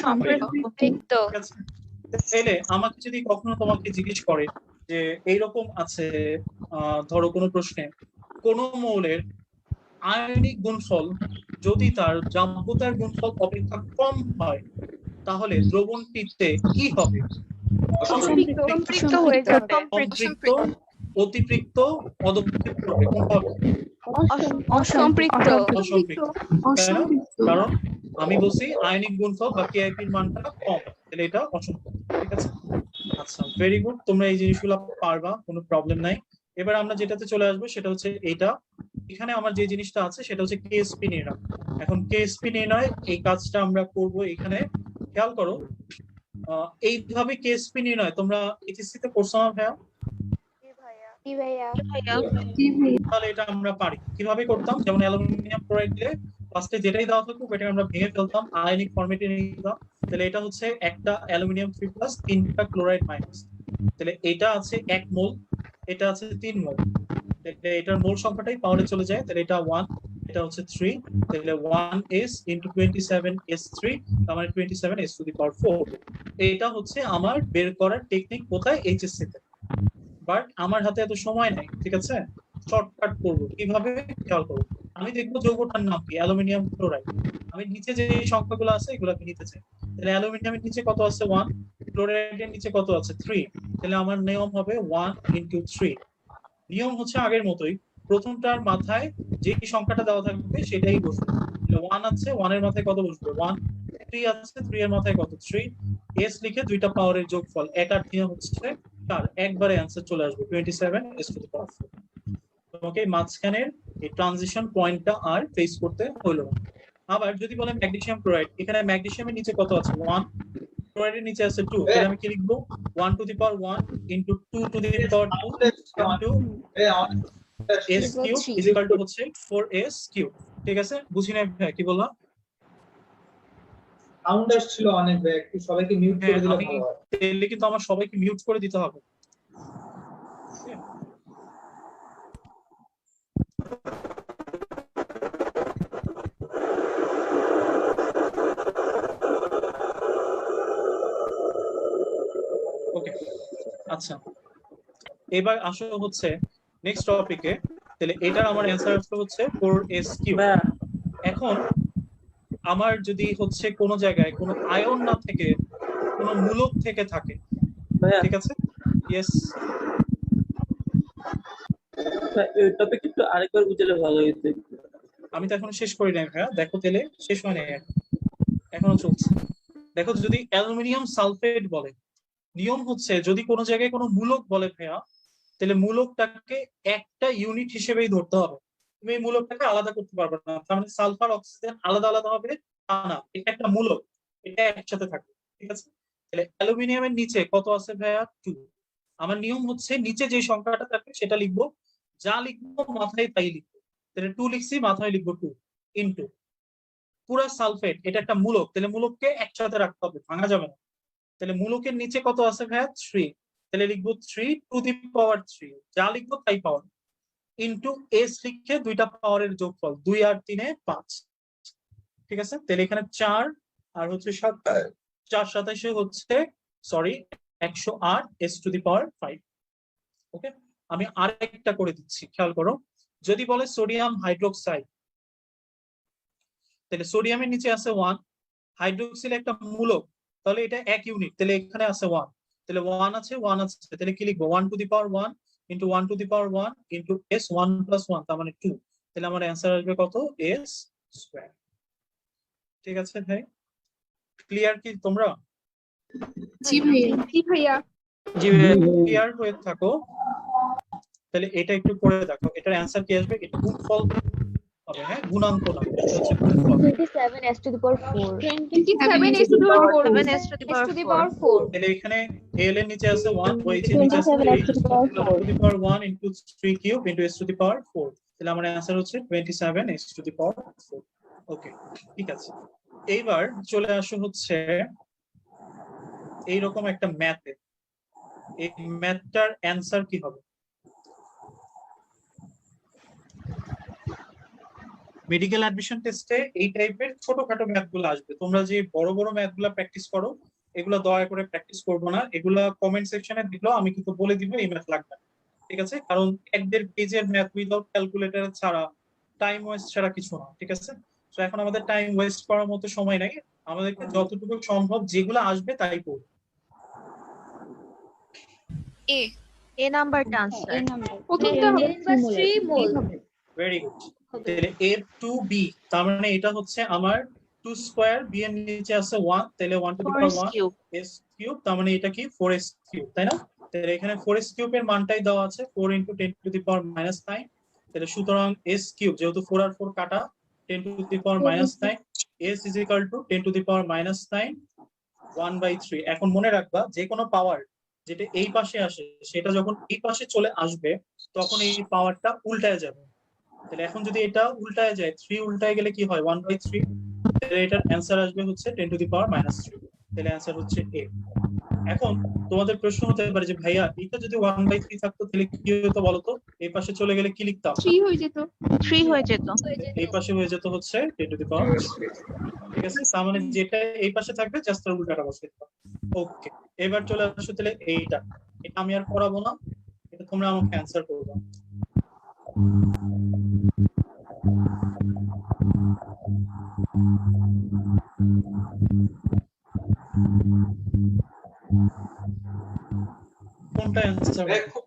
সম্পৃক্ত। ঠিক আছে, তাহলে আমাকে যদি কখনো তোমাকে জিজ্ঞেস করে যে এইরকম আছে, ধরো কোনো প্রশ্নে কোন মৌলের আয়নিক গুণফল যদি তার দ্রাব্যতার গুণফল অপেক্ষা কম হয় তাহলে দ্রবণটিতে কি হবে? সম্পৃক্ত হয়ে যাবে। সম্পৃক্ত, অতিপৃক্ত, পদক্ষেপ করবে। কোনটা হবে? অসম্পৃক্ত। অসম্পৃক্ত, তাই না? কারণ আমি বলছি আয়নিক গুণফল বা কেআইপি এর মানটা কম, তাহলে এটা অসম্পৃক্ত। ঠিক আছে, আচ্ছা ভেরি গুড, তোমরা এই জিনিসগুলো পারবা, কোনো প্রবলেম নাই। এবার আমরা যেটাতে চলে আসবো সেটা হচ্ছে এইটা। এখানে আমার যে জিনিসটা আছে সেটা হচ্ছে কেএসপি নির্ণয়। এখন কেএসপি নির্ণয় এই কাজটা আমরা করব। এখানে খেয়াল করো, এইভাবে কেএসপি নির্ণয় তোমরা এইচএসসি তে পড়ছো না ভাইয়া? তাহলে এটা আমরা পারি। কিভাবে করতাম? যেমন অ্যালুমিনিয়াম ক্লোরাইড দিলে ফার্স্টে যেটাই দেওয়া থাকুক এটাকে আমরা ভেঙে ফেলতাম, আয়নিক ফরম্যাটে নিয়ে নিতাম। তাহলে এটা হচ্ছে একটা অ্যালুমিনিয়াম 3+ 3টা ক্লোরাইড মাইনাস। তাহলে এটা আছে 1 মোল, এটা আছে 3 মোল। এটার মোল সংখ্যাটাই পাওয়ারে চলে যায়, তাহলে এটা 1, এটা হচ্ছে 3, তাহলে 1s * 27s3 তার মানে 27s⁴। এটা হচ্ছে আমার বের করার টেকনিক কোথায়? এইচএসসি তে। বাট আমার হাতে এত সময় নাই, ঠিক আছে? শর্টকাট করবো কিভাবে খেয়াল করবো। আমি দেখবো যৌগটার নাম কি, অ্যালুমিনিয়াম ক্লোরাইড। আমি নিচে যে সংখ্যাগুলো আছে এগুলোকে নিতে চাই। তাহলে অ্যালুমিনিয়ামের নিচে কত আছে 1, ক্লোরাইডের নিচে কত আছে 3। তাহলে আমার নিয়ম হবে 1 × 3। নিয়ম হচ্ছে আগের মতোই, প্রথমটার মাথায় যে সংখ্যাটা দেওয়া থাকবে সেটাই বসবে। 1 আছে, 1 এর মাথায় কত বসবে 1, 3 আছে, 3 এর মাথায় কত 3, s লিখে দুইটা পাওয়ারের যোগফল, এক আর 3 হচ্ছে 4, একবারে অ্যানসার চলে আসবে 27 s⁴। তোমাকে মাঝখানের এই ট্রানজিশন পয়েন্টটা আর ফেস করতে হলো না। আবার যদি বলে ম্যাগনেসিয়াম ক্লোরাইড, এখানে ম্যাগনেসিয়ামের নিচে কত আছে 1, ক্লোরাইডের নিচে আছে 2, তাহলে আমি কি লিখবো 1 × 1 × 2 × 2 s³ হচ্ছে 4s³। ঠিক আছে, বুঝি না ভাই কি বললাম? সাউন্ড আসছিল অনেক ভাই, একটু সবাইকে মিউট করে দিলে আমি ভালো হয়। তাহলে কিন্তু আমার সবাইকে মিউট করে দিতে হবে। ওকে, আচ্ছা এবার আসো হচ্ছে নেক্সট টপিকে। তাহলে এটার আমার অ্যান্সার আসলে হচ্ছে 4s³। এখন আমার যদি হচ্ছে কোনো জায়গায় কোনো আয়ন না থেকে কোনো মূলক থেকে থাকে, ঠিক আছে? ইয়েস, এই টপিক একটু আরেকবার বুঝলে ভালো হইতো। আমি তো এখনো শেষ করি নাই ভাইয়া, দেখো তাহলে শেষ হয় নাই, এখনো চলছে। দেখো যদি অ্যালুমিনিয়াম সালফেট বলে, নিয়ম হচ্ছে যদি কোনো জায়গায় কোনো মূলক বলে ভাইয়া, তাহলে মূলকটাকে একটা ইউনিট হিসেবেই ধরতে হবে। তুমি এই মূলকটাকে আলাদা করতে পারবে না। তার মানে সালফার অক্সিজেন আলাদা আলাদা হবে তা না, এটা একটা মূলক, এটা একসাথে থাকবে, ঠিক আছে? তাহলে অ্যালুমিনিয়ামের নিচে কত আছে ভাইয়া 2। আমার নিয়ম হচ্ছে নিচে যে সংখ্যাটা থাকবে সেটা লিখবো, যা লিখবো মাথায় তাই লিখবো। তাহলে 2 লিখছি, মাথায় লিখবো 2 ইনটু পুরা সালফেট, এটা একটা মূলক, তাহলে মূলককে একসাথে রাখতে হবে, ভাঙা যাবে না। তাহলে মূলকের নিচে কত আছে ভাইয়া 3, তাহলে লিখবো 3⁻3, যা লিখবো তাই পাওয়ার ইনটু s লিখে দুইটা পাওয়ারের যোগফল, 2 আর 3 এ 5, ঠিক আছে? তাহলে এখানে 4 আর হচ্ছে 7, 4 27 হচ্ছে সরি 108 s⁵। ওকে, আমি আরেকটা করে দিচ্ছি, খেয়াল করো। যদি বলে সোডিয়াম হাইড্রোক্সাইড, তাহলে সোডিয়ামের নিচে আছে 1, হাইড্রোক্সিল একটা মূলক, তাহলে এটা এক ইউনিট, তাহলে এখানে আছে 1, তাহলে 1 আছে 1 আছে, তাহলে কি লিখবো 1⁻1 × 1⁻1 × s1 + 1, তার মানে 2। তাহলে আমার অ্যান্সার আসবে কত s²। ঠিক আছে ভাই, ক্লিয়ার কি তোমরা? জি ভাইয়া। জি ভাইয়া। ক্লিয়ার হয়ে থাকো। তাহলে এটা একটু করে দেখো, এটার অ্যান্সার কি আসবে, এটা গুণফল হবে, হ্যাঁ গুণাঙ্ক না, এটা হচ্ছে গুণফল। 27 s⁴। 27 s⁴। তাহলে এখানে l এর নিচে আছে 1, ওই যে নিচে আছে 3, 1 × 3³ × s⁴। তাহলে আমার অ্যান্সার হচ্ছে 27 s⁴। ওকে, ঠিক আছে। এইবার চলে আসো হচ্ছে এইরকম একটা ম্যাথে, এই ম্যাথটার অ্যান্সার কি হবে? মেডিকেল অ্যাডমিশন টেস্টে এই টাইপের ছোটখাটো ম্যাথগুলো আসবে। তোমরা যে বড় বড় ম্যাথগুলো প্র্যাকটিস করো, এগুলো দয়া করে প্র্যাকটিস করবো না। এগুলা কমেন্ট সেকশনে দিলেও আমি কিন্তু বলে দিব এই ম্যাথ লাগবে না, ঠিক আছে? কারণ 1-1.5 পেজের ম্যাথ উইদাউট ক্যালকুলেটর ছাড়া, টাইম ওয়েস্ট ছাড়া কিছু না, ঠিক আছে? তো এখন আমাদের টাইম ওয়েস্ট করার মতো সময় নাই, আমাদেরকে যতটুকু সম্ভব যেগুলো আসবে তাই করব। এ নাম্বারটা আনসার। প্রথমটা হবে 3 মোল। Very good. তাহলে a to b, তার মানে এটা হচ্ছে আমার 2² b এর নিচে আছে 1, তাহলে 1⁻1 s³, তার মানে এটা কি 4s³, তাই না? তাহলে এখানে 4s³ এর মানটাই দেওয়া আছে 4 × 10⁻⁹, তাহলে সুতরাং s³ যেহেতু 4 আর 4 কাটা 10⁻⁹, s = 10⁻⁹ 1/3। এখন মনে রাখবা যে কোনো পাওয়ার যেটা এই পাশে আসে সেটা যখন এই পাশে চলে আসবে তখন এই পাওয়ারটা উল্টায় যাবে। তাহলে এখন যদি এটা উল্টায় যায়, 3 উল্টায় গেলে কি হয় 1/3, তাহলে এটার অ্যান্সার আসবে হচ্ছে 10⁻⁻3। তাহলে অ্যান্সার হচ্ছে a। এখন তোমাদের প্রশ্ন হতে পারে যে ভাইয়া এটা যদি 1/3 থাকতো তাহলে কি হতো বলতো? এই পাশে চলে গেলে কি লিখতাম? 3 হয়ে যেত। 3 হয়ে যেত। এই পাশে হয়ে যেত হচ্ছে 10⁻3, ঠিক আছে? তার মানে যেটা এই পাশে থাকবে জাস্ট তার উল্টাটা বসে দিতাম। ওকে, এবার চলে আসো তাহলে এইটা, এটা আমি আর পড়াবো না, এটা তোমরা আমাকে অ্যান্সার করবে। কোনটা অ্যান্সার? খুব